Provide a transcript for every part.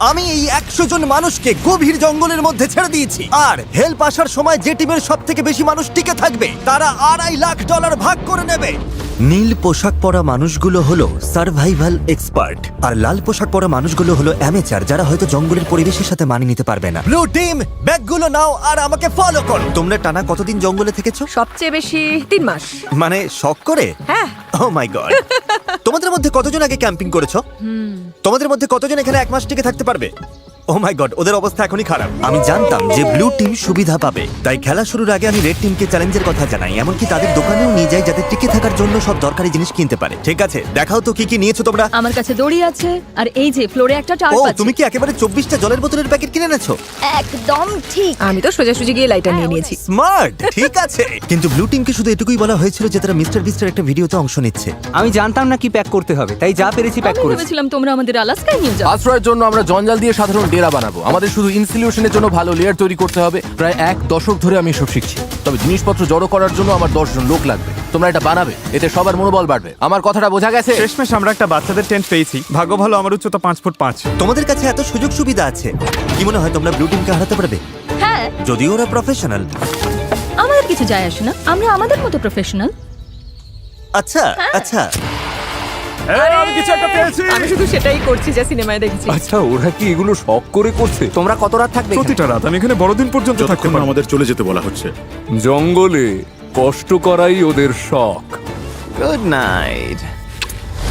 আমি এই 100 জন মানুষকে গভীর জঙ্গলের মধ্যে ছেড়ে দিয়েছি, আর হেল্প আসার সময় যে টিমের সব থেকে বেশি মানুষ টিকে থাকবে তারা $2.5 লাখ ভাগ করে নেবে। নীল পোশাক পরা মানুষগুলো হলো সার্ভাইভাল এক্সপার্ট, আর লাল পোশাক পরা মানুষগুলো হলো অ্যামেচার, যারা হয়তো জঙ্গলের পরিবেশের সাথে মানিয়ে নিতে পারবে না। ব্লু টিম, ব্যাগগুলো নাও আর আমাকে ফলো করো। তোমরা টানা কতদিন জঙ্গলে থেকেছো? সবচেয়ে বেশি 3 মাস। মানে শখ করে? হ্যাঁ। ও মাই গড। তোমাদের মধ্যে কতজন আগে ক্যাম্পিং করেছো? তোমাদের মধ্যে কতজন এখানে 1 মাস টিকে থাকতে পারবে? ও মাই গড, ওদের অবস্থা এখনই খারাপ। আমি জানতাম যে ব্লু টিম সুবিধা পাবে, তাই খেলা শুরুর আগে আমি রেড টিমকে চ্যালেঞ্জের কথা জানাই, এমনকি তাদের দোকানেও নিয়ে যাই যাতে টিকে থাকার জন্য সব দরকারি জিনিস কিনতে পারে। ঠিক আছে, দেখাও তো কি কি নিয়েছো তোমরা। আমার কাছে দড়ি আছে, আর এই যে ফ্লোরে একটা ও, টার্প আছে। তুমি কি একেবারে 24টা জলের বোতলের প্যাকেট কিনে এনেছো? একদম ঠিক। আমি তো সোজাসুজি গিয়ে লাইটার নিয়ে নিয়েছি। স্মার্ট, ঠিক আছে। কিন্তু ব্লু টিমকে শুধু এটুকুই বলা হয়েছিল যে তারা মিস্টার বিস্টের একটা ভিডিওতে অংশ নিচ্ছে। আমি জানতাম না কি প্যাক করতে হবে, তাই যা পেরেছি প্যাক আমি করেছি। ভেবেছিলাম তোমরা আমাদের আলাস্কায় নিয়ে যাও। আশ্রয়ের জন্য আমরা জঞ্জাল দিয়ে সাধারণ ডেরা বানাবো। আমাদের শুধু ইনসিলিউশনের জন্য ভালো লেয়ার তৈরি করতে হবে। প্রায় 1 দশক ধরে আমি এসব শিখছি, তবে জিনিসপত্র জড়ো করার জন্য আমার 10 জন লোক লাগবে। তোমরা এটা বানাবে, এতে সবার মনোবল বাড়বে। আমার কথাটা বোঝা গেছে? শেষমেশ আমরা একটা বাচ্চাদের টেন্ট পেয়েছি। ভাগ্য ভালো, আমার উচ্চতা 5 ফুট 5। তোমাদের কাছে এত সুযোগ সুবিধা আছে, কি মনে হয় তোমরা ব্লু টিমকে হারাতে পারবে? হ্যাঁ, যদিও ওরা প্রফেশনাল। আমাদের কিছু যায় আসে না, আমরা আমাদের মতো প্রফেশনাল। আচ্ছা আচ্ছা, আমি কিছু একটা পেয়েছি। আমি শুধু সেটাই করছি যা সিনেমায় দেখেছি। আচ্ছা, ওরা কি এগুলো শখ করে করছে? তোমরা কত রাত থাকবে এখানে? প্রতিটা রাত আমি এখানে বড়দিন পর্যন্ত থাকতে যতক্ষণ পারবো। আমাদের চলে যেতে বলা হচ্ছে। জঙ্গলে কষ্ট করাই ওদের শখ। Good night.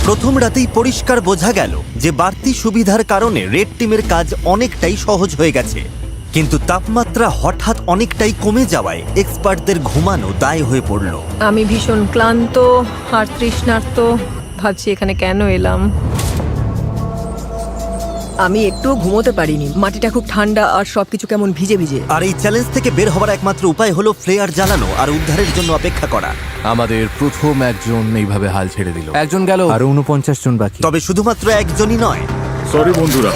প্রথম রাতেই পরিষ্কার বোঝা গেল যে বাড়তি সুবিধার কারণে রেড টিমের কাজ অনেকটাই সহজ হয়ে গেছে, কিন্তু তাপমাত্রা হঠাৎ অনেকটাই কমে যাওয়ায় এক্সপার্টদের ঘুমানো দায় হয়ে পড়ল। আমি ভীষণ ক্লান্ত আর তৃষ্ণার্ত, ভাবছি এখানে কেন এলাম। আমি একটুও ঘুমোতে পারিনি, মাটিটা খুব ঠান্ডা আর সবকিছু কেমন ভিজে ভিজে। আর এই চ্যালেঞ্জ থেকে বের হওয়ার একমাত্র উপায় হলো ফ্লেয়ার জ্বালানো আর উদ্ধারের জন্য অপেক্ষা করা। আমাদের প্রথম একজন এইভাবে হাল ছেড়ে দিল। একজন গেল। আরো 49 জন বাকি। তবে শুধুমাত্র একজনই নয়। সরি বন্ধুরা,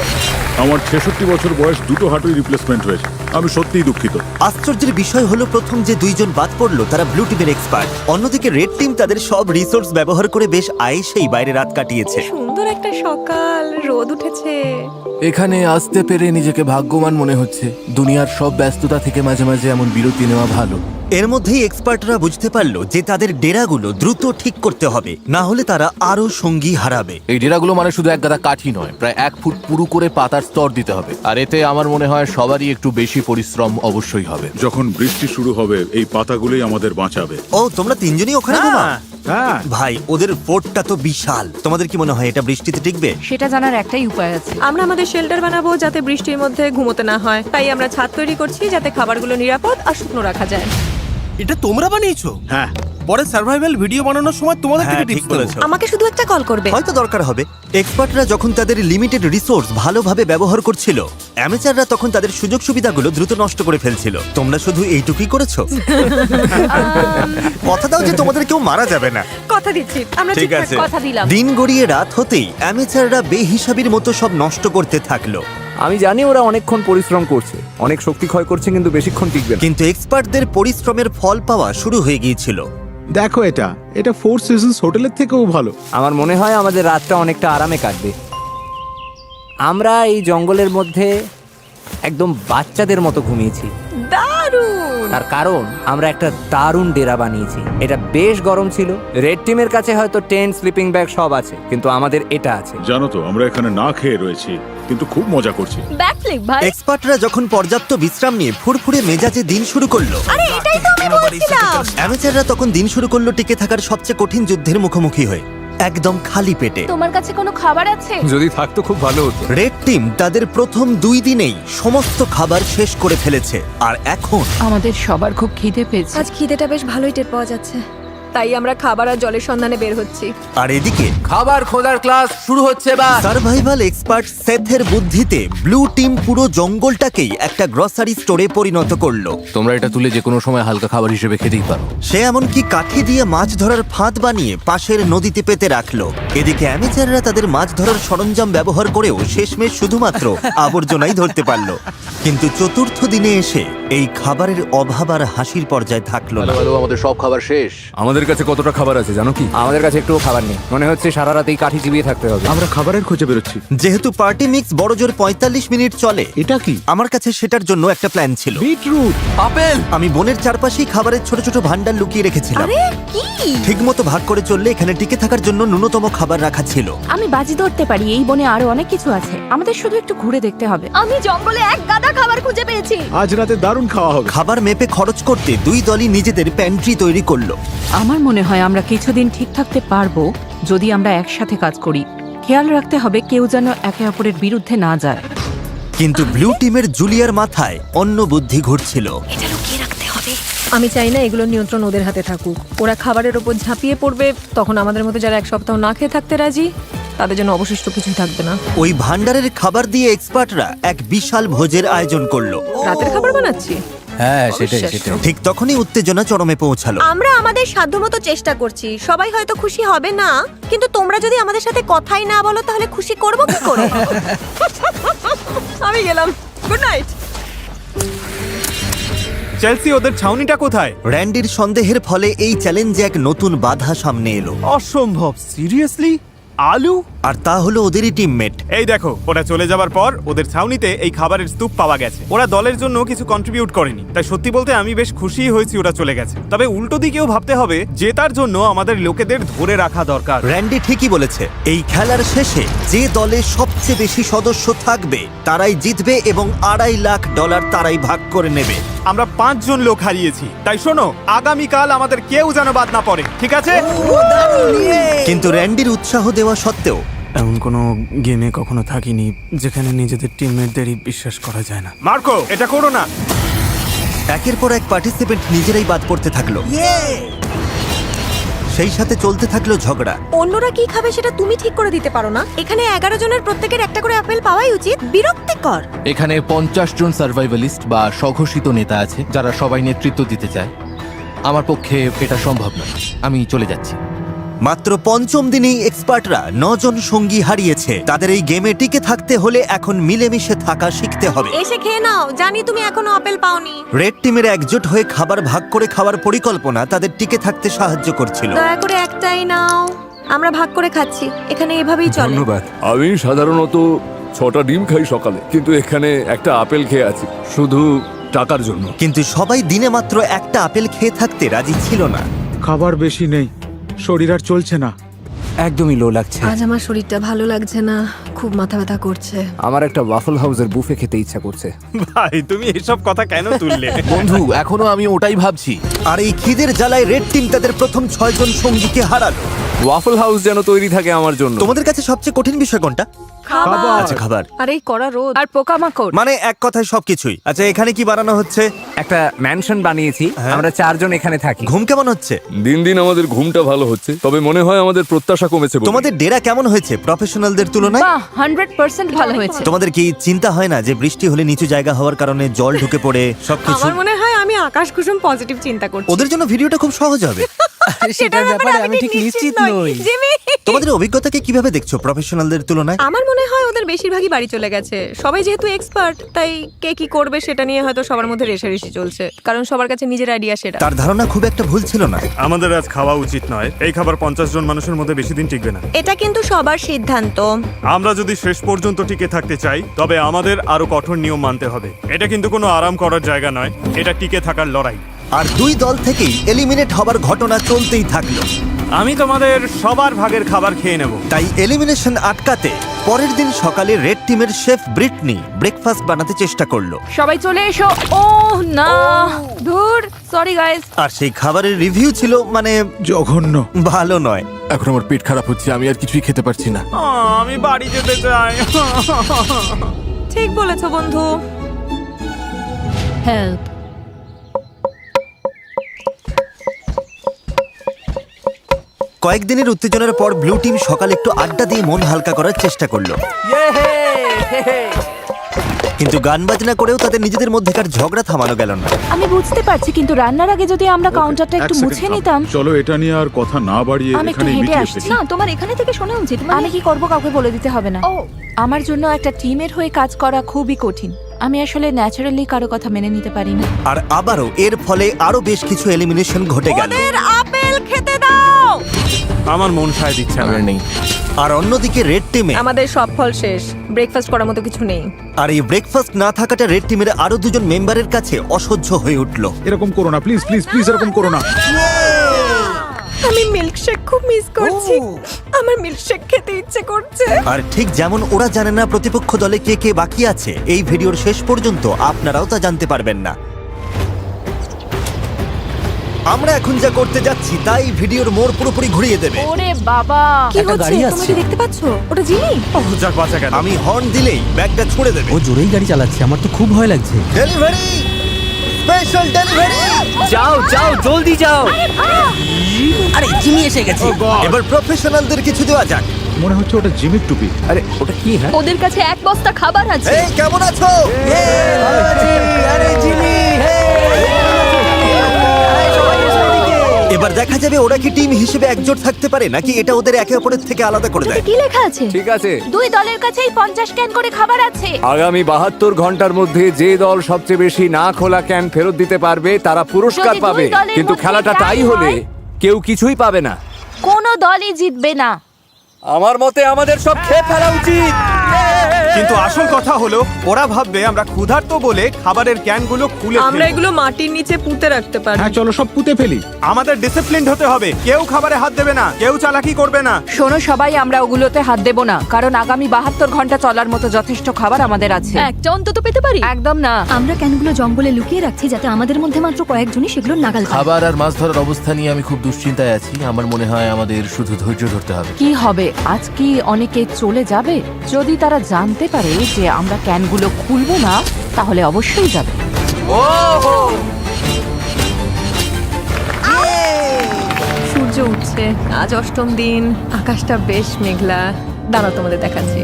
আমার 66 বছর বয়স, দুটো হাঁটুই রিপ্লেসমেন্ট হয়েছে। আমি সত্যিই দুঃখিত। আশ্চর্যের বিষয় হলো প্রথম যে 2 জন বাদ পড়লো তারা ব্লু টিমের এক্সপার্ট। অন্যদিকে রেড টিম তাদের সব রিসোর্স ব্যবহার করে বেশ আয়েশেই বাইরে রাত কাটিয়েছে। সুন্দর একটা সকাল, রোদ উঠেছে। এখানে আসতে পেরে নিজেকে ভাগ্যবান মনে হচ্ছে। দুনিয়ার সব ব্যস্ততা থেকে মাঝে মাঝে এমন বিরতি নেওয়া ভালো। এর মধ্যেই এক্সপার্টরা বুঝতে পারলো যে তাদের ডেরাগুলো দ্রুত ঠিক করতে হবে, না হলে তারা আরো সঙ্গী হারাবে। এই ডেরাগুলো মানে শুধু এক গাদা কাঠি নয়, প্রায় 1 ফুট পুরু করে পাতার স্তর দিতে হবে। আর এতে আমার মনে হয় সবারই একটু বেশি পরিশ্রম অবশ্যই হবে। যখন বৃষ্টি শুরু হবে, এই পাতাগুলোই আমাদের বাঁচাবে। ও, তোমরা 3 জনই ওখানে ঘুমাও? হ্যাঁ, ভাই, ওদের ফোর্টটা তো বিশাল। তোমাদের কি মনে হয় এটা বৃষ্টিতে টিকবে? সেটা জানার একটাই উপায় আছে। আমরা আমাদের শেল্টার বানাবো যাতে বৃষ্টির মধ্যে ঘুমোতে না হয়, তাই আমরা ছাদ তৈরি করছি যাতে খাবারগুলো নিরাপদ আর শুকনো রাখা যায়। এটা তোমরা বানিয়েছো? হ্যাঁ। পরে সার্ভাইভাল ভিডিও বানানোর সময় তোমাদের থেকে হ্যাঁ, ঠিক টিপস দেবো। বলেছো। আমাকে শুধু একটা কল করবে। হয়তো দরকার হবে। এক্সপার্টরা যখন তাদের লিমিটেড রিসোর্স ভালোভাবে ব্যবহার করছিল, অ্যামেচাররা তখন তাদের সুযোগ সুবিধাগুলো দ্রুত নষ্ট করে ফেলছিল। তোমরা শুধু এইটুকুই করেছো। কথা দাও যে তোমাদের কেউ মারা যাবে না। কথা দিচ্ছি, আমরা ঠিক ঠিক আছে। কথা দিলাম। দিন গড়িয়ে রাত হতেই অ্যামেচাররা বেহিসাবির মতো সব নষ্ট করতে থাকলো। আমি জানি ওরা অনেকক্ষণ পরিশ্রম করছে, অনেক শক্তি ক্ষয় করছে, কিন্তু বেশিক্ষণ টিকবে না। কিন্তু এক্সপার্টদের পরিশ্রমের ফল পাওয়া শুরু হয়ে গিয়েছিল। দেখো, এটা 4 সিজনস হোটেলের থেকেও ভালো। আমার মনে হয় আমাদের রাতটা অনেকটা আরামে কাটবে। আমরা এই জঙ্গলের মধ্যে একদম বাচ্চাদের মতো ঘুমিয়েছি। দারুণ। তার কারণ আমরা একটা দারুণ ডেরা বানিয়েছি। এটা বেশ গরম ছিল। রেড টিমের কাছে হয়তো টেন্ট, স্লিপিং ব্যাগ সব আছে, কিন্তু আমাদের এটা আছে। জানো তো, আমরা এখানে না খেয়ে রয়েছি, কিন্তু খুব মজা করছি। ব্যাকফ্লিপ ভাই। এক্সপার্টরা যখন পর্যাপ্ত বিশ্রাম নিয়ে ফুরফুরে মেজাজে দিন শুরু করলো, আরে এটাই তো আমি বলছিলাম। অ্যামেচাররা তখন দিন শুরু করলো টিকে থাকার সবচেয়ে কঠিন যুদ্ধের মুখোমুখি হয়ে, একদম খালি পেটে। তোমার কাছে কোনো খাবার আছে? যদি থাকতো খুব ভালো হতো। রেড টিম তাদের প্রথম 2 দিনেই সমস্ত খাবার শেষ করে ফেলেছে, আর এখন আমাদের সবার খুব খিদে পেয়েছে। আজ খিদেটা বেশ ভালোই টের পাওয়া যাচ্ছে, তাই আমরা খাবার আর জলের সন্ধানে বের হচ্ছি। আর এদিকে খাবার খোঁজার ক্লাস শুরু হচ্ছে এবার। সার্ভাইভাল এক্সপার্ট সেথের বুদ্ধিতে ব্লু টিম পুরো জঙ্গলটাকেই একটা গ্রসারি স্টোরে পরিণত করলো। তোমরা এটা তুলে যে কোনো সময় হালকা খাবার হিসেবে খেতেই পারো। সে এমনকি কাঠি দিয়ে মাছ ধরার ফাঁদ বানিয়ে পাশের নদীতে পেতে রাখলো। এদিকে অ্যামেচাররা তাদের মাছ ধরার সরঞ্জাম ব্যবহার করেও শেষমেশ শুধুমাত্র আবর্জনাই ধরতে পারলো। কিন্তু চতুর্থ দিনে এসে এই খাবারের অভাব আর হাসির পর্যায়ে থাকলো না। ভালো, আমাদের সব খাবার শেষ। আমাদের আমাদের কাছে কতটা খাবার আছে জানো কি? আমাদের কাছে একটুও খাবার নেই, মনে হচ্ছে সারা রাতেই কাঠি চিবিয়ে থাকতে হবে। আমরা খাবারের খোঁজে বেরোচ্ছি। যেহেতু পার্টি মিক্স বড়জোর 45 মিনিট চলে, এটা কি? আমার কাছে সেটার জন্য একটা প্ল্যান ছিল। বিটরুট। আপেল। আমি বনের চারপাশেই খাবারের ছোট ছোট ভান্ডার লুকিয়ে রেখেছিলাম। আরে কি? ঠিকমতো ভাগ করে চললে এখানে টিকে থাকার জন্য ন্যূনতম খাবার রাখা ছিল। আমি বাজি ধরতে পারি এই বনে আরো অনেক কিছু আছে, আমাদের শুধু একটু ঘুরে দেখতে হবে। আমি জঙ্গলে এক গাদা খাবার খুঁজে পেয়েছি। আজ রাতে দারুণ খাওয়া হবে। খাবার মেপে খরচ করতে দুই দলই নিজেদের প্যান্ট্রি তৈরি করলো। আমার মনে হয় আমরা কিছুদিন ঠিক থাকতে পারবো যদি আমরা একসাথে কাজ করি। খেয়াল রাখতে হবে কেউ যেন একে অপরের বিরুদ্ধে না যায়। কিন্তু ব্লু টিমের জুলিয়ার মাথায় অন্য বুদ্ধি ঘুরছিল। এটা লুকিয়ে রাখতে হবে। আমি চাই না এগুলোর নিয়ন্ত্রণ ওদের হাতে থাকুক। ওরা খাবারের ওপর ঝাঁপিয়ে পড়বে, তখন আমাদের মতো যারা এক সপ্তাহ না খেয়ে থাকতে রাজি তাদের জন্য অবশিষ্ট কিছুই থাকবে না। ওই ভান্ডারের খাবার দিয়ে এক্সপার্টরা এক বিশাল ভোজের আয়োজন করলো। রাতের খাবার বানাচ্ছি। হ্যাঁ, সেটাই অবিশ্বাস্য। সেটাই। ঠিক তখনই উত্তেজনা চরমে পৌঁছালো। আমরা আমাদের সাধ্যমতো চেষ্টা করছি। সবাই হয়তো খুশি হবে না, কিন্তু তোমরা যদি আমাদের সাথে কথাই না বলো তাহলে খুশি করব কি করে? আমি গেলাম, গুড নাইট। চেলসি, ওদের ছাউনিটা কোথায়? র্যান্ডির সন্দেহের ফলে এই চ্যালেঞ্জে এক নতুন বাধা সামনে এলো। অসম্ভব, সিরিয়াসলি? আলু? আর তা হলো ওদেরই টিমমেট। এই দেখো, ওরা চলে যাবার পর ওদের ছাউনিতে এই খাবারের স্তূপ পাওয়া গেছে। ওরা দলের জন্য কিছু কন্ট্রিবিউট করেনি, তাই সত্যি বলতে আমি বেশ খুশিই হয়েছি ওরা চলে গেছে। তবে উল্টো দিকেও ভাবতে হবে, জেতার জন্য আমাদের লোকেদের ধরে রাখা দরকার। র্যান্ডি ঠিকই বলেছে, এই খেলার শেষে যে দলে সবচেয়ে বেশি সদস্য থাকবে তারাই জিতবে এবং $2.5 লাখ তারাই ভাগ করে নেবে। আমরা 5 জন লোক হারিয়েছি, তাই শোনো, আগামীকাল আমাদের কেউ যেন বাদ না পড়ে, ঠিক আছে? কিন্তু র্যান্ডির উৎসাহ দেওয়া সত্ত্বেও এমন কোনো গেমে কখনো থাকিনি যেখানে নিজেদের টিমমেটদেরই বিশ্বাস করা যায় না। মার্কো, এটা করো না। একের পর এক পার্টিসিপেন্ট নিজেরাই বাদ পড়তে থাকলো। সেই সাথে চলতে থাকলো ঝগড়া। অন্যরা কি খাবে সেটা তুমি ঠিক করে দিতে পারো না? এখানে 11 জনের প্রত্যেকের একটা করে আপেল পাওয়াই উচিত। বিরক্তিকর। এখানে 50 জন সার্ভাইভালিস্ট বা স্বঘোষিত নেতা আছে যারা সবাই নেতৃত্ব দিতে চায়। আমার পক্ষে এটা সম্ভব নয়, আমি চলে যাচ্ছি। মাত্র 5ম দিনেই এক্সপার্টরা 9 জন সঙ্গী হারিয়েছে। তাদের এই গেমে টিকে থাকতে হলে এখন মিলেমিশে থাকা শিখতে হবে। এসে খেয়ে নাও, জানি তুমি এখনো আপেল পাওনি। রেড টিমের একজোট হয়ে খাবার ভাগ করে খাওয়ার পরিকল্পনা তাদের টিকে থাকতে সাহায্য করছিল। দয়া করে একটাই নাও, আমরা ভাগ করে খাচ্ছি। এখানে এভাবেই চলে। ধন্যবাদ। আমি সাধারণত 6টা ডিম খাই সকালে, কিন্তু এখানে একটা আপেল খেয়ে আছি শুধু টাকার জন্য। কিন্তু সবাই দিনে মাত্র একটা আপেল খেয়ে থাকতে রাজি ছিল না। খাবার বেশি নেই, শরীর আর চলছে না। একদমই লো লাগছে। আজ আমার শরীরটা ভালো লাগছে না, খুব মাথা ব্যথা করছে। আমার একটা ওয়াফল হাউসের বুফে খেতে ইচ্ছা করছে। ভাই, তুমি এসব কথা কেন তুললে? বন্ধু, এখনো আমি ওটাই ভাবছি। আর এই খিদের জ্বালায় রেড টিম তাদের প্রথম 6 জন সঙ্গীকে হারালো। ওয়াফল হাউস যেন তৈরি থাকে আমার জন্য। তোমাদের কাছে সবচেয়ে কঠিন বিষয় কোনটা? খাবার। আচ্ছা, খাবার। আর এই কড়া রোদ আর পোকামাকড়। মানে এক কথায় সবকিছুই। আচ্ছা, এখানে কি বানানো হচ্ছে? একটা ম্যানশন বানিয়েছি, আমরা 4 জন এখানে থাকি। ঘুম কেমন হচ্ছে? দিন দিন আমাদের ঘুমটা ভালো হচ্ছে, তবে মনে হয় আমাদের প্রত্যাশা কমেছে বলে। তোমাদের ডেরা কেমন হয়েছে প্রফেশনালদের তুলনায়? বাহ, 100% ভালো হয়েছে। তোমাদের কি চিন্তা হয় না যে বৃষ্টি হলে নিচু জায়গা হওয়ার কারণে জল ঢুকে পড়ে সবকিছু? আমার মনে হয় আমি আকাশ কুসুম পজিটিভ চিন্তা করছি। ওদের জন্য ভিডিওটা খুব সহজ হবে। সেটার ব্যাপারে আমি ঠিক নিশ্চিত নই। জিমি, তোমাদের অভিজ্ঞতাকে কিভাবে দেখছো প্রফেশনালদের তুলনায়? আমার মনে হয় ওদের বেশিরভাগই বাড়ি চলে গেছে। সবাই যেহেতু এক্সপার্ট, তাই কে কি করবে সেটা নিয়ে হয়তো সবার মধ্যে রেষারেষি চলছে, কারণ সবার কাছে নিজের আইডিয়া সেটা। তার ধারণা খুব একটা ভুল ছিল না। আমাদের আজ খাওয়া উচিত নয়। এই খাবার 50 জন মানুষের মধ্যে বেশি দিন টিকবে না। এটা কিন্তু সবার সিদ্ধান্ত। আমরা যদি শেষ পর্যন্ত টিকে থাকতে চাই, তবে আমাদের আরো কঠোর নিয়ম মানতে হবে। এটা কিন্তু কোনো আরাম করার জায়গা নয়, এটা টিকে থাকার লড়াই। আর দুই দল থেকেই এলিমিনেট হবার ঘটনা চলতেই থাকলো। আমি তোমাদের সবার ভাগের খাবার খেয়ে নেব। তাই এলিমিনেশন আটকাতে পরের দিন সকালে রেড টিমের শেফ ব্রিটনি ব্রেকফাস্ট বানাতে চেষ্টা করলো। সবাই চলে এসো। ও না, ধুর, সরি গাইস। আর সেই খাবারের রিভিউ ছিল মানে জঘন্য। ভালো নয়। এখন আমার পেট খারাপ হচ্ছে, আমি আর কিছুই খেতে পারছি না। আমি বাড়ি যেতে চাই। ঠিক বলেছো বন্ধু। হেল্প। কয়েকদিনের উত্তেজনার পর ব্লু টিম সকালে একটু আড্ডা দিয়ে মন হালকা করার চেষ্টা করলো। কিন্তু গান বাজনা করেও তাদের নিজেদের মধ্যেকার ঝগড়া থামানো গেল না। আমি বুঝতে পারছি, কিন্তু রান্নার আগে যদি আমরা কাউন্টারটা একটু মুছে নিতাম। চলো এটা নিয়ে আর কথা না বাড়িয়ে আমি একটু এখানে হেঁটে মিটিয়ে আসছি। ফেলি। না, তোমার এখানে থেকে শোনা উচিত। আমি কি করব কাউকে বলে দিতে হবে না। আমার জন্য একটা টিমের হয়ে কাজ করা খুবই কঠিন। আমি আসলে ন্যাচারালি কারো কথা মেনে নিতে পারি না। আর আবারও এর ফলে আরো বেশ কিছু এলিমিনেশন ঘটে গেল। ওদের আপেল মিল খেতে দাও। আমার মন সায় দিচ্ছে না। আমার নেই। আর অন্যদিকে রেড টিমে আমাদের সব ফল শেষ, ব্রেকফাস্ট করার মতো কিছু নেই। আর এই ব্রেকফাস্ট না থাকাটা রেড টিমের আরো দুজন মেম্বারের কাছে অসহ্য হয়ে উঠলো। এরকম করো না প্লিজ প্লিজ প্লিজ, এরকম করো না। আমি মিল্কশেক খুব মিস করছি। আমার মিল্কশেক খেতে ইচ্ছে করছে। আর ঠিক যেমন ওরা জানে না প্রতিপক্ষ দলে কে কে বাকি আছে, এই ভিডিওর শেষ পর্যন্ত আপনারাও তা জানতে পারবেন না। আমরা এখন যা করতে যাচ্ছি তাই ভিডিওর মোড় পুরোপুরি ঘুরিয়ে দেবে। ওরে বাবা, কি হচ্ছে তুমি কি দেখতে পাচ্ছ? ওটা জিমি। ওহ, যাক বাঁচা গেল। আমি হর্ন দিলেই ব্যাগটা ছুড়ে দেবে। জোরেই গাড়ি চালাচ্ছে, আমার তো খুব ভয় লাগছে। Delivery, special delivery. যাও যাও জলদি যাও। আরে জিমি এসে গেছে। এবার প্রফেশনালদের কিছু দেওয়া যাক। মনে হচ্ছে ওটা জিমির টুপি। আরে ওটা কি? হ্যাঁ ওদের কাছে এক বস্তা খাবার আছে। এই কেমন আছো? আরে জিমি, এবার দেখা যাবে ওরা কি টিম হিসেবে একজোট থাকতে পারে নাকি এটা ওদের একে অপরের থেকে আলাদা করে দেয়। কি লেখা আছে? ঠিক আছে। দুই দলের কাছেই 50 ক্যান করে খাবার আছে। আগামী 72 ঘন্টার মধ্যে যে দল সবচেয়ে বেশি না খোলা ক্যান ফেরত দিতে পারবে তারা পুরস্কার যদি দুই পাবে, দলের কিন্তু মধ্যে খেলাটা টাই টাই হলে হয়, কেউ কিছুই পাবে না। কোনো দলই জিতবে না। আমার মতে আমাদের সব খেয়ে ফেলা উচিত। কিন্তু আসল কথা হলো ওরা ভাববে আমরা ক্ষুধার্ত বলে খাবারের ক্যানগুলো খুলে আমরা ফেলবো। এগুলো মাটির নিচে পুঁতে রাখতে পারি। হ্যাঁ চলো সব পুঁতে ফেলি। আমাদের ডিসিপ্লিনড হতে হবে। কেউ খাবারে হাত দেবে না, কেউ চালাকি করবে না। শোনো সবাই, আমরা ওগুলোতে হাত দেব না, কারণ আগামী 72 ঘন্টা চলার মতো যথেষ্ট খাবার আমাদের আছে। একটা অন্তত পেতে পারি। একদম না। আমরা ক্যানগুলো জঙ্গলে লুকিয়ে রাখছি যাতে আমাদের মধ্যে মাত্র কয়েকজনই সেগুলো নাগাল পায়। খাবার আর মাছ ধরার অবস্থা নিয়ে আমি খুব দুশ্চিন্তায় আছি। আমার মনে হয় আমাদের শুধু ধৈর্য ধরতে হবে। কি হবে, আজ কি অনেকে চলে যাবে? যদি তারা জানতে পারে যে আমরা ক্যানগুলো খুলবো না, তাহলে অবশ্যই যাবে। সূর্য উঠছে, আজ অষ্টম দিন, আকাশটা বেশ মেঘলা। দাঁড়াও তোমাদের দেখাচ্ছি।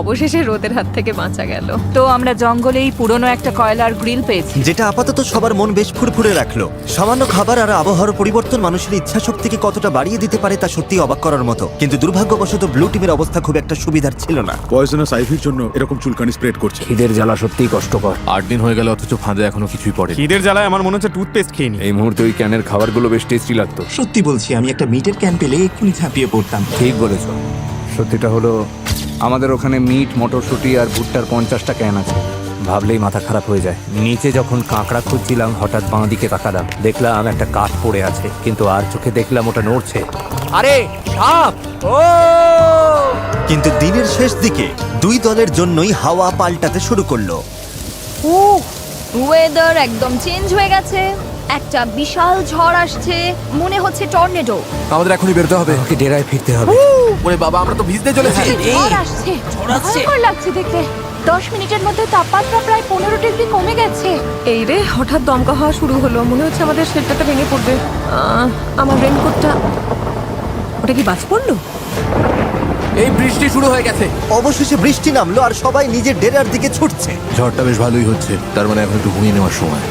অবশেষে রোদের হাত থেকে বাঁচা গেল। তো আমরা জঙ্গলেই পুরনো একটা কয়লার গ্রিল পেয়েছি। যেটা আপাতত সবার মন বেশ ফুরফুরে রাখলো। সামান্য খাবার আর আবহাওয়ার পরিবর্তন মানুষের ইচ্ছা শক্তিকে কতটা বাড়িয়ে দিতে পারে তা সত্যি অবাক করার মতো। কিন্তু দুর্ভাগ্যবশত ব্লু টিমের অবস্থা খুব একটা সুবিধার ছিল না। পয়জনাস আইভির জন্য এরকম চুলকানি স্প্রেড করছে। খিদের জ্বালা সত্যিই কষ্টকর। 8 দিন হয়ে গেল অথচ ফাঁদে এখনো কিছুই পড়ে। খিদের জ্বালায় আমার মনে হচ্ছে টুথপেস্ট খেয়ে নি। এই মুহূর্তে ওই ক্যানের খাবারগুলো বেশ টেস্টি লাগতো। সত্যি বলছি, আমি একটা মিটের ক্যান পেলে এক্ষুনি ঝাঁপিয়ে পড়তাম। ঠিক বলেছ। সত্যিটা হলো আমাদের ওখানে মিট, মটরশুঁটি আর ভুট্টার 50টা ক্যান আছে। ভাবলেই মাথা খারাপ হয়ে যায়। নিচে যখন কাঁকড়া খুঁজছিলাম হঠাৎ বাঁ দিকে তাকালাম, দেখলাম একটা কাঠ পড়ে আছে, কিন্তু আর চোখে দেখলাম ওটা নড়ছে। আরে সাপ! ও! কিন্তু দিনের শেষ দিকে দুই দলের জন্যই হাওয়া পাল্টাতে শুরু করলো। ওয়েদার একদম চেঞ্জ হয়ে গেছে। একটা বিশাল ঝড় আসছে, মনে হচ্ছে টর্নেডো। আমাদের এখনই বেরোতে হবে। আমাকে ডেরায় ফিরতে হবে। ওরে বাবা, আমরা তো ভিজতে চলেছি। ঝড় আসছে, ভয়ঙ্কর লাগছে দেখতে। 10 মিনিটের মধ্যে তাপমাত্রা প্রায় 15 ডিগ্রি কমে গেছে। এই রে, হঠাৎ দমকা হওয়া শুরু হলো। মনে হচ্ছে আমাদের শেডটা ভেঙে পড়বে। আমার রেনকোটটা, ওটা কি বাজ পড়লো? এই বৃষ্টি শুরু হয়ে গেছে। অবশেষে বৃষ্টি নামলো আর সবাই নিজের ডেরার দিকে ছুটছে। ঝড়টা বেশ ভালোই হচ্ছে, তার মানে এখন একটু ঘুমিয়ে নেওয়ার সময়।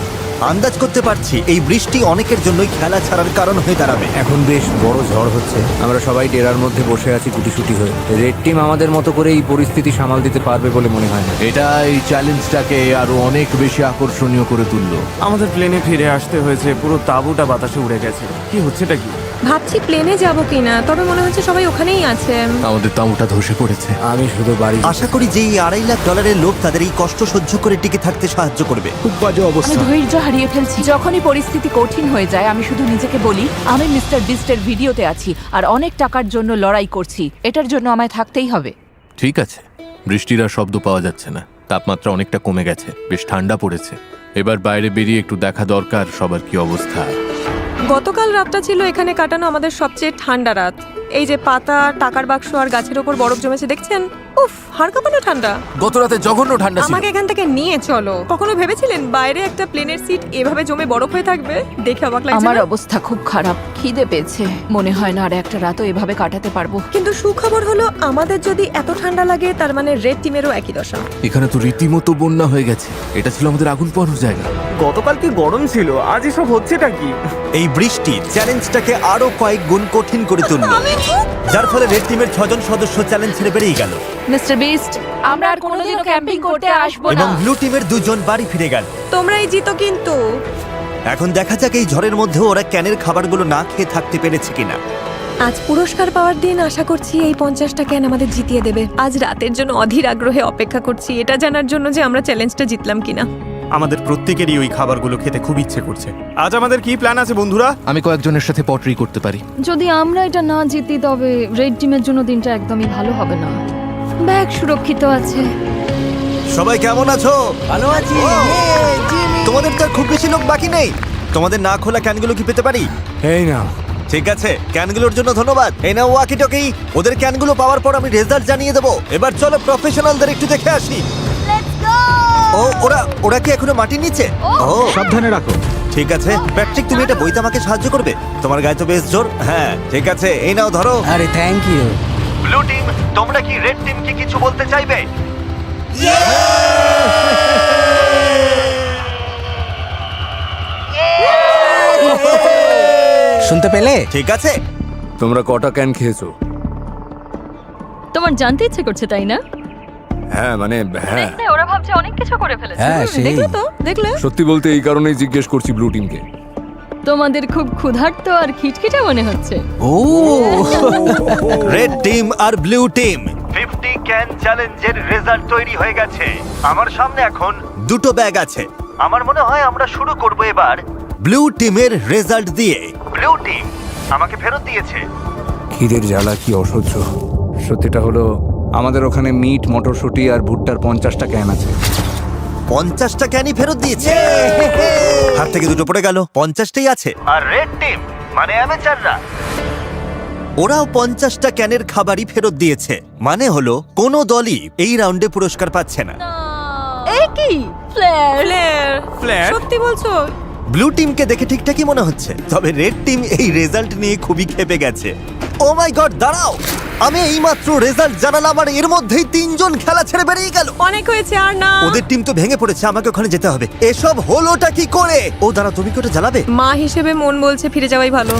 আন্দাজ করতে পারছি এই বৃষ্টি অনেকের জন্যই খেলা ছাড়ার কারণ হয়ে দাঁড়াবে। এখন বেশ বড় ঝড় হচ্ছে। আমরা সবাই ডেরার মধ্যে বসে আছি গুটিসুটি হয়ে। রেড টিম আমাদের মতো করে এই পরিস্থিতি সামাল দিতে পারবে বলে মনে হয় না। এটা এই চ্যালেঞ্জটাকে আরো অনেক বেশি আকর্ষণীয় করে তুললো। আমাদের প্লেনে ফিরে আসতে হয়েছে, পুরো তাঁবুটা বাতাসে উড়ে গেছে। কি হচ্ছেটা কি? ভাবছি প্লেনে যাব কিনা, তবে মনে হচ্ছে সবাই ওখানেই আছে। আমাদের তাঁবুটা ধসে পড়েছে। আমি শুধু বাড়ি আশা করি যে এই $2.5 লাখ লোক তাদের এই কষ্ট সহ্য করে টিকে থাকতে সাহায্য করবে। খুব বাজে আমি অবস্থা। ধৈর্য হারিয়ে ফেলছি। যখনই পরিস্থিতি কঠিন হয়ে যায়, আমি শুধু নিজেকে বলি আমি মিস্টার বিস্টের ভিডিওতে আছি আর অনেক টাকার জন্য লড়াই করছি। এটার জন্য আমায় থাকতেই হবে। ঠিক আছে, বৃষ্টির আর শব্দ পাওয়া যাচ্ছে না, তাপমাত্রা অনেকটা কমে গেছে, বেশ ঠান্ডা পড়েছে। এবার বাইরে বেরিয়ে একটু দেখা দরকার সবার কি অবস্থা। গতকাল রাতটা ছিল এখানে কাটানো আমাদের সবচেয়ে ঠান্ডা রাত। এই যে পাতা, টাকার বাক্স আর গাছের ওপর বরফ জমেছে দেখছেন? উফ, হাড় কাঁপানো ঠান্ডা। গত রাতে জঘন্য ঠান্ডা ছিল। আমাকে এখান থেকে নিয়ে চলো। কখনো ভেবেছিলেন বাইরে একটা প্লেনের সিট এভাবে জমে বরফ হয়ে থাকবে? দেখে অবাক লাগছে আমার না? অবস্থা খুব খারাপ, খিদে পেয়েছে। মনে হয় না আর একটা রাতও এভাবে কাটাতে পারবো। কিন্তু সুখবর হলো আমাদের যদি এত ঠান্ডা লাগে তার মানে রেড টিমেরও একই দশা। এখানে তো রীতিমতো বন্যা হয়ে গেছে। এটা ছিল আমাদের আগুন পোহানোর জায়গা। গতকাল কি গরম ছিল, আজ এসব হচ্ছেটা কি? এই বৃষ্টি চ্যালেঞ্জটাকে আরো কয়েক গুণ কঠিন করে তুললো, যার ফলে রেড টিমের 6 জন সদস্য চ্যালেঞ্জ ছেড়ে বেরিয়ে গেল মিস্টার বিস্ট, আমরা আর কোনোদিনও ক্যাম্পিং করতে আসবো এবং না। ব্লু টিমের 2 জন বাড়ি ফিরে গেল। তোমরাই জিতো কিন্তু। এখন দেখা যাক এই ঝড়ের মধ্যে ওরা ক্যানের খাবারগুলো না খেয়ে থাকতে পেরেছে কিনা। আজ পুরস্কার পাওয়ার দিন, আশা করছি এই 50টা ক্যান আমাদের জিতিয়ে দেবে। আজ রাতের জন্য অধীর আগ্রহে অপেক্ষা করছি, এটা জানার জন্য যে আমরা চ্যালেঞ্জটা জিতলাম কিনা। আমাদের প্রত্যেকেরই ওই খাবারগুলো খেতে খুব ইচ্ছে করছে। আজ আমাদের কি প্ল্যান আছে বন্ধুরা? আমি কয়েকজনের সাথে পটরি করতে পারি। যদি আমরা এটা না জিতি তবে রেড টিমের জন্য দিনটা একদমই ভালো হবে না। ব্যাগ সুরক্ষিত আছে। সবাই কেমন আছো? ভালো আছি। তোমাদের তো আর খুব বেশি লোক বাকি নেই। তোমাদের না খোলা ক্যানগুলো কি পেতে পারি? এই না, ঠিক আছে, ক্যানগুলোর জন্য ধন্যবাদ। এই নাও ওয়াকি টকি। ওদের ক্যানগুলো পাওয়ার পর আমি রেজাল্ট জানিয়ে দেবো। এবার চলো প্রফেশনালদের একটু দেখে আসি। ও ওরা কি এখনো মাটির নিচে? ও সাবধানে রাখো। ঠিক আছে প্যাট্রিক, তুমি এটা বইতে আমাকে সাহায্য করবে? তোমার গায়ে তো বেশ জোর। হ্যাঁ ঠিক আছে, এই নাও ধরো। আরে থ্যাংক ইউ। ব্লু টিম, তোমরা কি রেড টিমকে কিছু বলতে চাইবে? শুনতে পেলে? ঠিক আছে, তোমরা কটা ক্যান খেয়েছো? তোমার জানতে ইচ্ছে করছে তাই না? হ্যাঁ মানে হ্যাঁ, ওরা ভাবছে অনেক কিছু করে ফেলেছে। হ্যাঁ সেই দেখলে তো, দেখলে? সত্যি বলতে এই কারণেই জিজ্ঞেস করছি ব্লু টিমকে। তোমাদের খুব ক্ষুধার্ত আর খিটখিটে মনে হচ্ছে। ও রেড টিম আর ব্লু টিম 50 ক্যান চ্যালেঞ্জের রেজাল্ট তৈরি হয়ে গেছে। আমার সামনে এখন দুটো ব্যাগ আছে। আমার মনে হয় আমরা শুরু করব এবার ব্লু টিমের রেজাল্ট দিয়ে। ব্লু টিম আমাকে ফেরত দিয়েছে। খিদের জ্বালা কি অসহ্য। সত্যিটা হলো আমাদের ওখানে মিট, মটরশুঁটি আর ভুট্টার 50টা ক্যান আছে। 50টা ক্যানই ফেরত দিয়েছে। হাত থেকে দুটো পড়ে গেল, 50টাই আছে। আর রেড টিম মানে অ্যামেচাররা, ওরাও 50টা ক্যানের খাবারই ফেরত দিয়েছে। মানে হলো কোনো দলই এই রাউন্ডে পুরস্কার পাচ্ছে না। এই কি ফ্ল্যার? ফ্ল্যাট? সত্যি বলছো? ব্লু টিমকে দেখে ঠিকঠাকই মনে হচ্ছে, তবে রেড টিম এই রেজাল্ট নিয়ে খুবই ক্ষেপে গেছে। ও মাই গড, দাঁড়াও, আমি এইমাত্র রেজাল্ট জানালাম আর এর মধ্যেই 3 জন খেলা ছেড়ে বেরিয়ে গেল। অনেক হয়েছে, আর না। ওদের টিম তো ভেঙে পড়েছে, আমাকে ওখানে যেতে হবে। এসব হলোটা কি করে? ও দাঁড়া, তুমি কি ওটা জ্বালাবে? মা হিসেবে মন বলছে ফিরে যাওয়াই ভালো।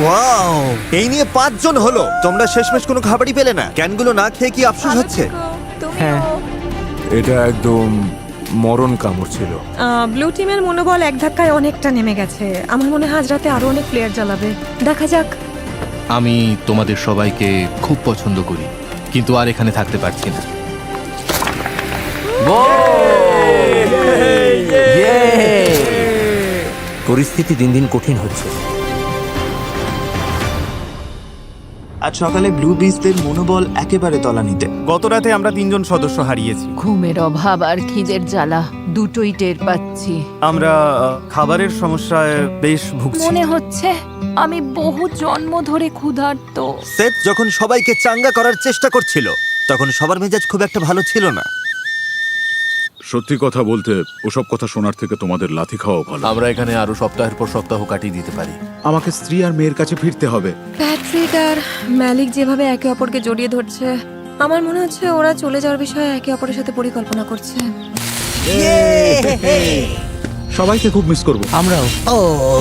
ওয়াও, এই নিয়ে 5 জন হলো। তোমরা শেষমেশ কোনো খাবারই পেলে না। ক্যানগুলো না খেয়ে কি আফসোস হচ্ছে? হ্যাঁ, এটা একদম মরণ কামড় ছিল। ব্লু টিমের মনোবল এক ধাক্কায় অনেকটা নেমে গেছে। আমার মনে হয় আজ রাতে আরো অনেক প্লেয়ার জ্বালাবে। দেখা যাক। আমি তোমাদের সবাইকে খুব পছন্দ করি, কিন্তু আর এখানে থাকতে পারছি না। পরিস্থিতি দিন দিন কঠিন হচ্ছে। আজ সকালে ব্লু বিস্টদের মনোবল একেবারে তলানিতে। গত রাতে আমরা 3 জন সদস্য হারিয়েছি। ঘুমের অভাব আর খিদের জ্বালা দুটোই টের পাচ্ছি। আমরা খাবারের সমস্যায় বেশ ভুগছি। মনে হচ্ছে আমি বহু জন্ম ধরে ক্ষুধার্ত। সেট যখন সবাইকে চাঙ্গা করার চেষ্টা করছিল, তখন সবার মেজাজ খুব একটা ভালো ছিল না। সত্যি কথা বলতে ওসব কথা শোনার থেকে তোমাদের লাথি খাওয়া ভালো। আমরা এখানে আরো সপ্তাহের পর সপ্তাহ কাটিয়ে দিতে পারি। আমাকে স্ত্রী আর মেয়ের কাছে ফিরতে হবে। প্যাট্রিক আর ম্যালিক যেভাবে একে অপরকে জড়িয়ে ধরছে, আমার মনে হচ্ছে ওরা চলে যাওয়ার বিষয়ে একে অপরের সাথে পরিকল্পনা করছে। সবাইকে খুব মিস করব। আমরাও।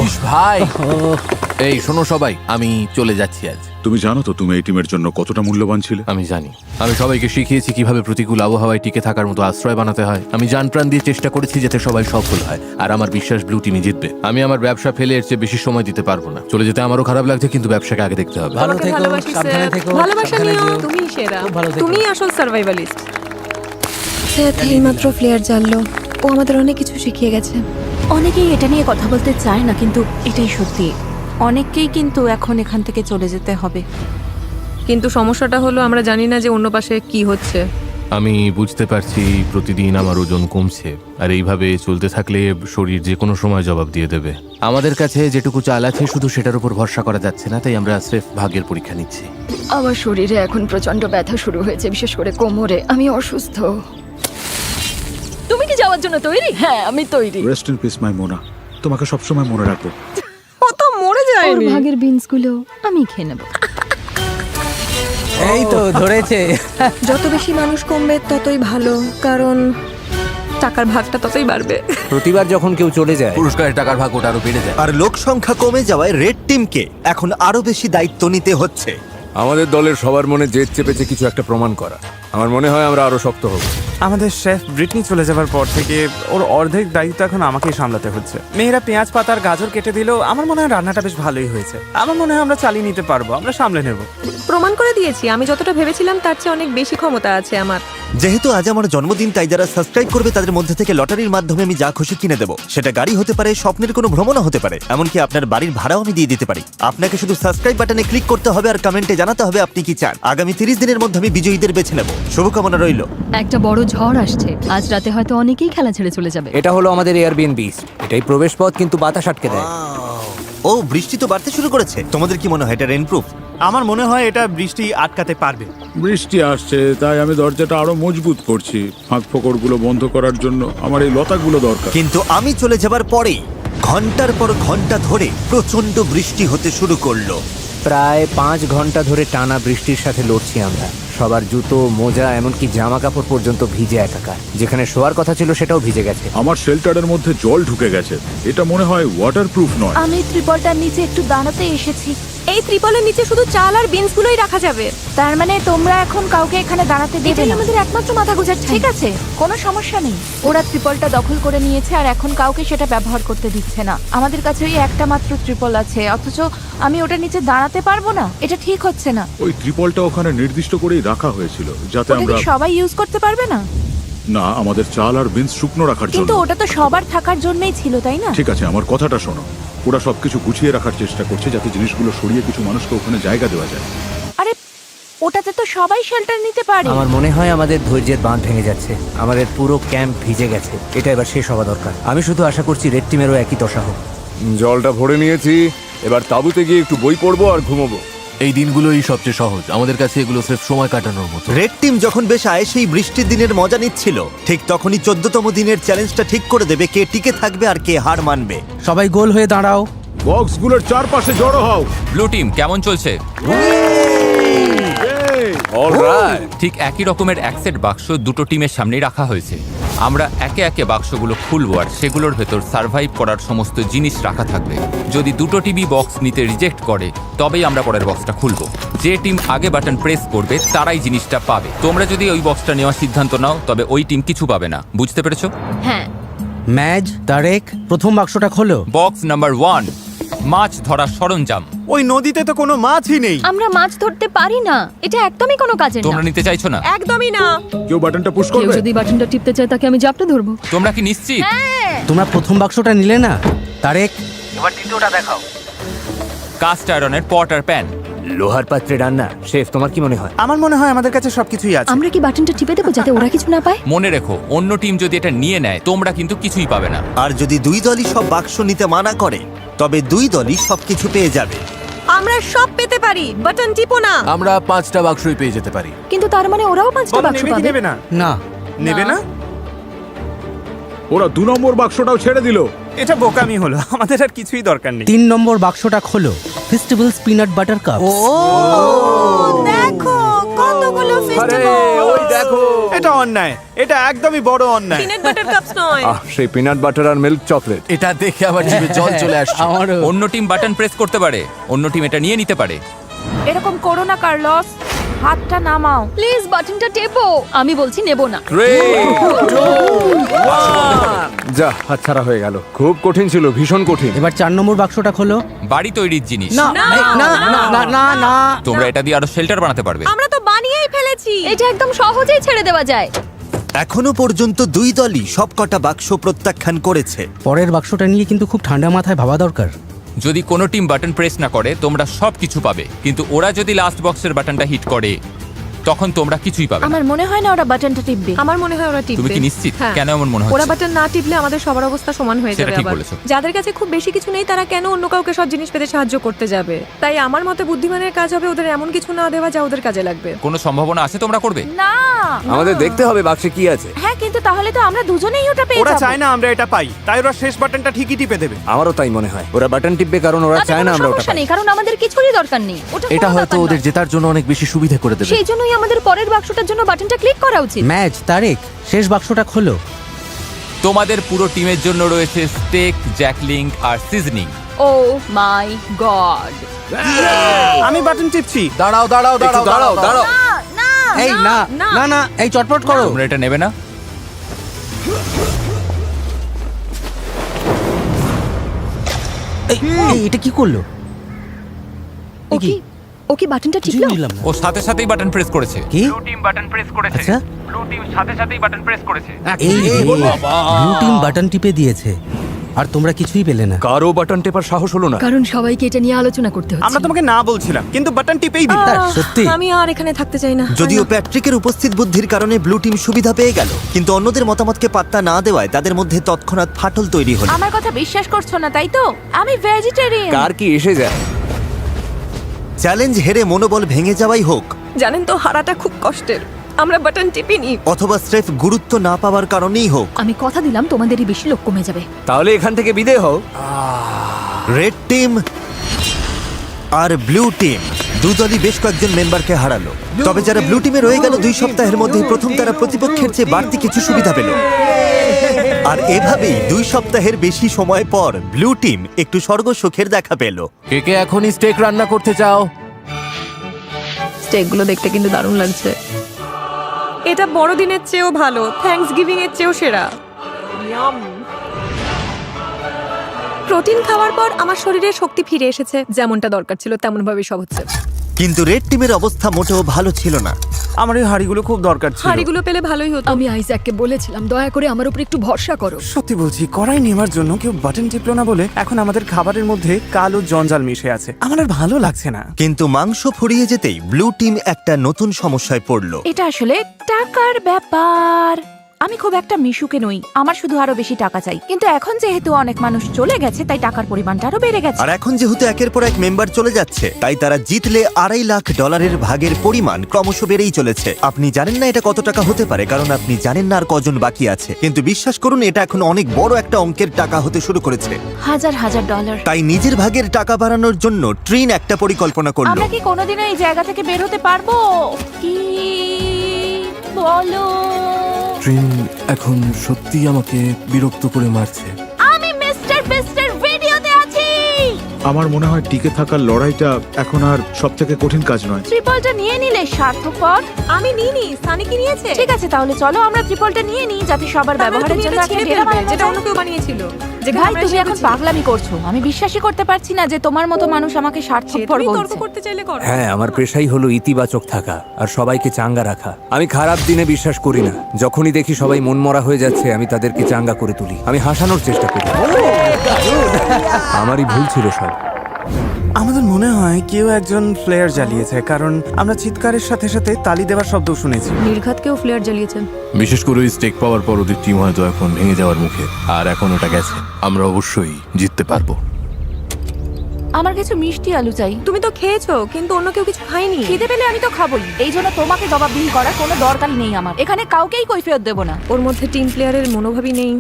ইস ভাই, এই শোনো সবাই, আমি চলে যাচ্ছি আজ। তুমি জানো তো তুমি এই টিমের জন্য কতটা মূল্যবান ছিলে? আমি জানি। আমি সবাইকে শিখিয়েছি কিভাবে প্রতিকূল আবহাওয়ায় টিকে থাকার মতো আশ্রয় বানাতে হয়। আমি জান প্রাণ দিয়ে চেষ্টা করেছি যাতে সবাই সফল হয়, আর আমার বিশ্বাস ব্লু টিমই জিতবে। আমি আমার ব্যবসা ফেলে এর চেয়ে বেশি সময় দিতে পারবো না। চলে যেতে আমারও খারাপ লাগছে, কিন্তু ব্যবসাকে আগে দেখতে হবে। ভালো তোমাকে থেকো, ভালোবাসি, সাবধানে সেথ। থেকো, ভালোবাসা সাবধানে নিও, যেও। তুমিই সেরা। খুব ভালো থেকো। তুমিই আসল সার্ভাইভালিস্ট। সেথ এইমাত্র প্লেয়ার জানলো, ও আমাদের অনেক কিছু শিখিয়ে গেছে। অনেকেই এটা নিয়ে কথা বলতে চায় না, কিন্তু এটাই সত্যি। অনেককেই কিন্তু এখন এখান থেকে চলে যেতে হবে। কিন্তু সমস্যাটা হলো আমরা জানি না যে অন্য পাশে কি হচ্ছে। আমি বুঝতে পারছি প্রতিদিন আমার ওজন কমছে, আর এইভাবে চলতে থাকলে শরীর যে কোনো সময় জবাব দিয়ে দেবে। আমাদের কাছে যেটুকু চাল আছে শুধু সেটার উপর ভরসা করা যাচ্ছে না, তাই আমরা স্রেফ ভাগ্যের পরীক্ষা নিচ্ছি। আমার শরীরে এখন প্রচন্ড ব্যথা শুরু হয়েছে, বিশেষ করে কোমরে। আমি অসুস্থ। তুমি কি যাওয়ার জন্য তৈরি? হ্যাঁ, আমি তৈরি। রেস্ট ইন পিস মাই মোনা। তোমাকে সবসময় মনে রাখবো। ও তো মরে ওর যায়নি। ভাগের বিনস গুলো আমি খেয়ে নেবো। এই তো ধরেছে। যত বেশি মানুষ কমবে ততই ভালো, কারণ টাকার ভাগটা ততই বাড়বে। প্রতিবার যখন কেউ চলে যায়, পুরস্কারের টাকার ভাগ ওটা আরো বেড়ে যায়। আর লোক সংখ্যা কমে যাওয়ায় রেড টিমকে এখন আরো বেশি দায়িত্ব নিতে হচ্ছে। আমাদের দলের সবার মনে জেদ চেপেছে কিছু একটা প্রমাণ করা। আমার মনে হয় আমরা আরো শক্ত হব। আমাদের শেফ ব্রিটনি চলে যাবার পর থেকে ওর অর্ধেক দায়িত্ব এখন আমাকেই সামলাতে হচ্ছে। মেয়েরা পেঁয়াজ পাতার গাজর কেটে দিলেও আমার মনে হয় রান্নাটা বেশ ভালোই হয়েছে। আমার মনে হয় আমরা চালিয়ে নিতে পারবো, আমরা সামলে নেব। প্রমাণ করে দিয়েছি আমি যতটা ভেবেছিলাম তার চেয়ে অনেক বেশি ক্ষমতা আছে আমার। যেহেতু আজ আমার জন্মদিন, তাই যারা সাবস্ক্রাইব করবে তাদের মধ্যে থেকে লটারির মাধ্যমে আমি যা খুশি কিনে দেবো। সেটা গাড়ি হতে পারে, স্বপ্নের কোনো ভ্রমণও হতে পারে, এমনকি আপনার বাড়ির ভাড়াও আমি দিয়ে দিতে পারি। আপনাকে শুধু সাবস্ক্রাইব বাটনে ক্লিক করতে হবে আর কমেন্টে জানাতে হবে আপনি কি চান। আগামী 30 দিনের মধ্যে আমি বিজয়ীদের বেছে নেব। শুভকামনা রইল। একটা বড় ঝড় আসছে, আজ রাতে হয়তো অনেকেই খেলা ছেড়ে চলে যাবে। এটা হলো আমাদের এয়ারবিএনবি। এটাই প্রবেশ পথ, কিন্তু বাতাস আটকে দেয়। ও, বৃষ্টি তো বাড়তে শুরু করেছে। তোমাদের কি মনে হয় এটা রেইনপ্রুফ? আমার মনে হয় এটা বৃষ্টি আটকাতে পারবে। বৃষ্টি আসছে, তাই আমি দরজাটা আরো মজবুত করছি। ফাঁক ফোকরগুলো বন্ধ করার জন্য আমার এই লতাগুলো দরকার। কিন্তু আমি চলে যাবার পরেই ঘন্টার পর ঘন্টা ধরে প্রচন্ড বৃষ্টি হতে শুরু করলো। প্রায় 5 ঘন্টা ধরে টানা বৃষ্টির সাথে লড়ছি আমরা। সবার জুতো, মোজা, এমনকি জামা কাপড় পর্যন্ত ভিজে একাকার। যেখানে শোয়ার কথা ছিল সেটাও ভিজে গেছে। আমার শেল্টারের মধ্যে জল ঢুকে গেছে। এটা মনে হয় ওয়াটারপ্রুফ নয়। আমি ত্রিপলটার নিচে একটু দাঁড়াতে এসেছি। এই ত্রিপলের নিচে শুধু চাল আর বিনস গুলোই রাখা যাবে। তার মানে তোমরা এখন কাউকে এখানে দাঁড়াতে দেবে এটাই না? আমাদের একমাত্র মাথা গোজার ঠিক আছে, কোনো সমস্যা নেই। ওরা ত্রিপলটা দখল করে নিয়েছে আর এখন কাউকে সেটা ব্যবহার করতে দিচ্ছে না। আমাদের কাছে ওই একটা মাত্র ত্রিপল আছে, অথচ আমি ওটার নিচে দাঁড়াতে পারবো না। এটা ঠিক হচ্ছে না। ওই ত্রিপলটা ওখানে নির্দিষ্ট করেই রাখা হয়েছিল যাতে ওটা আমরা কি সবাই ইউজ করতে পারবে না? না, আমাদের চাল আর বিনস শুকনো রাখার জন্য। কিন্তু ওটা তো সবার থাকার জন্যই ছিল, তাই না? ঠিক আছে, আমার কথাটা শোনো। ওরা সবকিছু গুছিয়ে রাখার চেষ্টা করছে যাতে জিনিসগুলো সরিয়ে কিছু মানুষকে ওখানে জায়গা দেওয়া যায়। আরে ওটাতে তো সবাই শেল্টার নিতে পারে। আমার মনে হয় আমাদের ধৈর্যের বাঁধ ভেঙে যাচ্ছে। আমাদের পুরো ক্যাম্প ভিজে গেছে। এটা এবার শেষ হওয়া দরকার। আমি শুধু আশা করছি রেড টিমেরও একই দশা হোক। জলটা ভরে নিয়েছি, এবার তাঁবুতে গিয়ে একটু বই পড়বো আর ঘুমোবো। এই দিনগুলোই সবচেয়ে সহজ আমাদের কাছে, এগুলো স্রেফ সময় কাটানোর মতো। রেড টিম যখন বেশ আয়েসেই বৃষ্টির দিনের মজা নিচ্ছিল, ঠিক তখনই 14তম দিনের চ্যালেঞ্জটা ঠিক করে দেবে কে টিকে থাকবে আর কে হার মানবে। সবাই গোল হয়ে দাঁড়াও। বক্সগুলোর চারপাশে জড়ো হও। ব্লু টিম কেমন চলছে? অলরাইট। ঠিক একই রকমের এক সেট বাক্স দুটো টিমের সামনেই রাখা হয়েছে। আমরা একে একে বাক্সগুলো খুলবো আর সেগুলোর ভেতর সার্ভাইভ করার সমস্ত জিনিস রাখা থাকবে। যদি দুটো টিমই বক্স নিতে রিজেক্ট করে তবেই আমরা পরের বক্সটা খুলবো। যে টিম আগে বাটন প্রেস করবে তারাই জিনিসটা পাবে। তোমরা যদি ওই বক্সটা নেওয়ার সিদ্ধান্ত নাও তবে ওই টিম কিছু পাবে না। বুঝতে পেরেছো? হ্যাঁ। ম্যাজ, তারেক, প্রথম বাক্সটা খোলো। বক্স নাম্বার 1, মাছ ধরার সরঞ্জাম। ওই নদীতে তো কোনো মাছই নেই। আমরা মাছ ধরতে পারি না, এটা একদমই কোনো কাজের না। তোমরা নিতে চাইছো না? একদমই না। কেউ বাটনটা পুশ কেউ করবে? যদি বাটনটা টিপতে চায় তাকে আমি জাপটে ধরবো। তোমরা কি নিশ্চিত? তোমরা প্রথম বাক্সটা নিলে না? তারেক, এবার দ্বিতীয়টা দেখাও। কাস্ট আয়রনের পট আর প্যান। লোহার পাত্রে রান্না। শেফ, তোমার কি মনে হয়? আমার মনে হয় আমাদের কাছে সবকিছুই আছে। আমরা কি বাটনটা টিপে দেবো যাতে ওরা কিছু না পায়? মনে রেখো, অন্য টিম যদি এটা নিয়ে নেয় তোমরা কিন্তু কিছুই পাবে না। আর যদি দুই দলই সব বাক্স নিতে মানা করে তবে দুই দলই সবকিছু পেয়ে যাবে। আমরা সব পেতে পারি, বাটন টিপো না। আমরা 5টা বাক্সই পেয়ে যেতে পারি। কিন্তু তার মানে ওরাও 5টা বলো, বাক্স নেবে কি পাবে। নেবে না? না। নেবে না? ওরা 2 নম্বর বাক্সটাও ছেড়ে দিল। এটা বোকামি হলো, আমাদের আর কিছুই দরকার নেই। 3 নম্বর বাক্সটা খোলো। Festivals peanut butter cup. দেখো কতগুলো আরে ফেস্টিভ্যাল। ওই দেখো। এটা অন্যায়, এটা একদমই বড় অন্যায়। পিনাট বাটার কাপস নয়। সেই পিনাট বাটার আর মিল্ক চকলেট। এটা দেখে আমার জিভে জল চলে আসছে। অন্য টিম বাটন প্রেস করতে পারে, অন্য টিম এটা নিয়ে নিতে পারে। এরকম করো না কার্লস, হাতটা নামাও। প্লিজ বাটনটা টেপো। আমি বলছি নেব না। যা, হাতছাড়া হয়ে গেল। খুব কঠিন ছিল, ভীষণ কঠিন। এবার 4 নম্বর বাক্সটা খোলো। বাড়ি তৈরির জিনিস। না না না না না। তোমরা এটা দিয়ে আরো শেল্টার বানাতে পারবে। আমরা তো বানিয়েই ফেলেছি। এটা একদম সহজেই ছেড়ে দেওয়া যায়। এখনো পর্যন্ত দুই দলই সবকটা বাক্স প্রত্যাখ্যান করেছে। পরের বাক্সটা নিয়ে কিন্তু খুব ঠান্ডা মাথায় ভাবা দরকার। যদি কোনো টিম বাটন প্রেস না করে তোমরা সব কিছু পাবে, কিন্তু ওরা যদি লাস্ট বক্সের বাটনটা হিট করে তখন তোমরা কিছুই পাবে না। আমার মনে হয় না ওরা বাটনটা টিপবে। আমার মনে হয় ওরা টিপবে। তুমি কি নিশ্চিত? হ্যাঁ। কেন এমন মনে হচ্ছে? ওরা বাটন না টিপলে আমাদের সবার অবস্থা সমান হয়ে সেটা যাবে। ঠিক আবার বলেছো। যাদের কাছে খুব বেশি কিছু নেই তারা কেন অন্য কাউকে সব জিনিস পেতে সাহায্য করতে যাবে? তাই আমার মতে বুদ্ধিমানের কাজ হবে ওদের এমন কিছু না দেওয়া যা ওদের কাজে লাগবে। কোনো সম্ভাবনা আছে তোমরা করবে? না। আমাদের দেখতে হবে বাক্সে কি আছে। হ্যাঁ, কিন্তু তাহলে তো আমরা দুজনেই ওটা পেয়ে ওরা যাবো। চায় না আমরা এটা পাই, তাই ওরা শেষ বাটনটা ঠিকই টিপে দেবে। আমারও তাই মনে হয়। ওরা বাটন টিপবে কারণ ওরা তাতে চায় না কোনো আমরা ওটা সমস্যা পাই। নেই, কারণ আমাদের কিছুরই দরকার নেই। ওটা এটা কোনো হয়তো ব্যাপার ওদের নয়। জেতার জন্য অনেক বেশি সুবিধা করে দেবে। সেই জন্যই আমাদের পরের বাক্সটার জন্য বাটনটা ক্লিক করা উচিত। ম্যাজ, তারেক, শেষ বাক্সটা খোলো। তোমাদের পুরো টিমের জন্য রয়েছে স্টেক, জ্যাকলিং আর সিজনিং। ও মাই গড। আমি বাটন টিপছি। দাঁড়াও দাঁড়াও দাঁড়াও দাঁড়াও দাঁড়াও। না, না। এই না না না এই চটপট করো। তোমরা এটা নেবে না? এটা কি করলো? ও কি বাটনটা টিপলো? ও সাথে সাথেই বাটন প্রেস করেছে। কি? ব্লু টিম বাটন প্রেস করেছে। আচ্ছা, ব্লু টিম সাথে সাথেই বাটন প্রেস করেছে। এই ব্লু টিম বাটন টিপে দিয়েছে আর তোমরা কিছুই পেলে না। কারো বাটন টেপার সাহস হলো না। কারণ সবাইকে এটা নিয়ে আলোচনা করতে হচ্ছে। আমরা তোমাকে না বলছিলাম, কিন্তু বাটন টিপেই দিল। সত্যি? আমি আর এখানে থাকতে চাই না। যদিও প্যাট্রিকের উপস্থিত বুদ্ধির কারণে ব্লু টিম সুবিধা পেয়ে গেল, কিন্তু অন্যদের মতামতকে পাত্তা না দেওয়ায় তাদের মধ্যে তৎক্ষণাৎ ফাটল তৈরি হলো। আমার কথা বিশ্বাস করছো না তাই তো? আমি ভেজিটেরিয়ান। কার কি এসে যায়? চ্যালেঞ্জ হেরে মনোবল ভেঙে যাওয়াই হোক, জানেন তো হারাটা খুব কষ্টের। আমরা বাটন টিপিনি। অথবা স্রেফ গুরুত্ব না পাওয়ার কারণেই হোক, আমি কথা দিলাম তোমাদেরই বেশি লোক কমে যাবে। তাহলে এখান থেকে বিদায় হও। রেড টিম আর ব্লু টিম দুদলই বেশ কয়েকজন মেম্বারকে হারালো। তবে যারা ব্লু টিমে রয়ে গেল 2 সপ্তাহের মধ্যে প্রথম তারা প্রতিপক্ষের চেয়ে বাড়তি কিছু সুবিধা পেল। আর এভাবেই 2 সপ্তাহের বেশি সময় পর ব্লু টিম একটু স্বর্গ সুখের দেখা পেল। কে কে এখনই স্টেক রান্না করতে চাও? স্টেকগুলো দেখতে কিন্তু দারুণ লাগছে। এটা বড়দিনের চেয়েও ভালো, থ্যাঙ্কস গিভিং এর চেয়েও সেরা। প্রোটিন খাওয়ার পর আমার শরীরে শক্তি ফিরে এসেছে, যেমনটা দরকার ছিল তেমন ভাবে সব হচ্ছে। কিন্তু রেড টিমের অবস্থা মোটেও ভালো ছিল না। আমার এই হাড়িগুলো খুব দরকার ছিল। হাড়িগুলো পেলে ভালোই হতো। আমি আইজ্যাককে বলেছিলাম দয়া করে আমার উপর একটু ভরসা করো। সত্যি বলছি, কড়াই নেওয়ার জন্য কেউ বাটন টিপলো না বলে এখন আমাদের খাবারের মধ্যে কালো জঞ্জাল মিশে আছে। আমার আর ভালো লাগছে না। কিন্তু মাংস ফুরিয়ে যেতেই ব্লু টিম একটা নতুন সমস্যায় পড়ল। এটা আসলে টাকার ব্যাপার। আমি খুব একটা মিশুকে নই, আমার শুধু আরো বেশি টাকা চাই। কিন্তু এখন যেহেতু অনেক মানুষ চলে গেছে তাই টাকার পরিমাণটা আরো বেড়ে গেছে। আর এখন যেহেতু একের পর এক মেম্বার চলে যাচ্ছে, তাই তারা জিতলে $2.5 লাখ ভাগের পরিমাণ ক্রমশ বেড়েই চলেছে। আপনি জানেন না এটা কত টাকা হতে পারে, কারণ আপনি জানেন না আর কজন বাকি আছে। কিন্তু বিশ্বাস করুন, এটা এখন অনেক বড় একটা অঙ্কের টাকা হতে শুরু করেছে। হাজার হাজার ডলার। তাই নিজের ভাগের টাকা বাড়ানোর জন্য ট্রিন একটা পরিকল্পনা করলো। আমরা কি কোনোদিনও এই জায়গা থেকে বের হতে পারবো? কি বলো? ট্রিন এখন সত্যি আমাকে বিরক্ত করে মারছে। আমি মিস্টার বিস্টের ভিডিওতে আছি। আমার মনে হয় টিকে থাকার লড়াইটা এখন আর সবথেকে কঠিন কাজ নয়। ট্রিপলটা নিয়ে নিলে স্বার্থপর। আমি নিইনি, সানি কি নিয়েছে? ঠিক আছে, তাহলে চলো আমরা ট্রিপলটা নিয়ে নিই, যাতে সবার ব্যবহারের জন্য একটা ডেরা বানানো যেটা যায়। অন্য কেউ বানিয়েছিল। যে ভাই, তুমি এখন পাগলামি করছো। আমি বিশ্বাসই করতে পারছি না যে তোমার মতো মানুষ আমাকে স্বার্থপর তর্ক বলছে। করতে চাইলে করো। হ্যাঁ, আমার পেশাই হলো ইতিবাচক থাকা আর সবাইকে চাঙ্গা রাখা। আমি খারাপ দিনে বিশ্বাস করি না। যখনই দেখি সবাই মনমরা হয়ে যাচ্ছে, আমি তাদেরকে চাঙ্গা করে তুলি। আমি হাসানোর চেষ্টা করি। আমারই ভুল ছিল সব। আমাদের মনে হয় কেউ একজন ফ্লেয়ার জ্বালিয়েছে, কারণ আমরা চিৎকারের সাথে সাথে তালি দেওয়ার শব্দ শুনেছি। নির্ঘাতকেও ফ্লেয়ার জ্বালিয়েছেন। বিশেষ করে ওই স্টেক পাওয়ার পর ওদের টিম হয়তো এখন ভেঙে যাওয়ার মুখে। আর এখন ওটা গেছে, আমরা অবশ্যই জিততে পারবো। আমার কিছু মিষ্টি আলু চাই। তুমি তো খেয়েছো, কিন্তু অন্য কেউ কিছু খায়নি। খিদে পেলে আমি তো খাবোই। এই জন্য তোমাকে জবাবদিহি করার কোনো দরকার নেই আমার। এখানে কাউকেই কৈফিয়ত দেব না। ওর মধ্যে টিম প্লেয়ারের মনোভাবই নেই।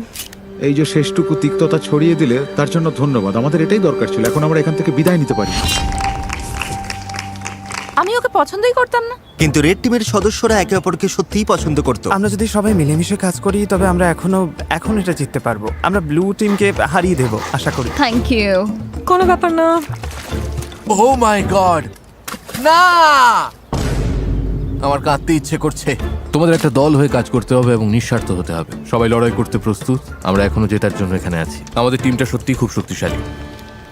এই যে শেষটুকু তিক্ততা ছড়িয়ে দিলে তার জন্য ধন্যবাদ। আমাদের এটাই দরকার ছিল। এখন আমরা এখান থেকে বিদায় নিতে পারি। আমি ওকে পছন্দই করতাম না। কিন্তু রেড টিমের সদস্যরা একে অপরকে সত্যিই পছন্দ করত। আমরা যদি সবাই মিলেমিশে কাজ করি, তবে আমরা এখন এটা জিততে পারবো। আমরা ব্লু টিমকে হারিয়ে দেব আশা করি। Thank you. কোনো ব্যাপার না। ও মাই গড, না! আমার কাঁদতে ইচ্ছে করছে। তোমাদের একটা দল হয়ে কাজ করতে হবে এবং নিঃস্বার্থ হতে হবে। সবাই লড়াই করতে প্রস্তুত। আমরা এখনো জেতার জন্য এখানে আছি। আমাদের টিমটা সত্যিই খুব শক্তিশালী।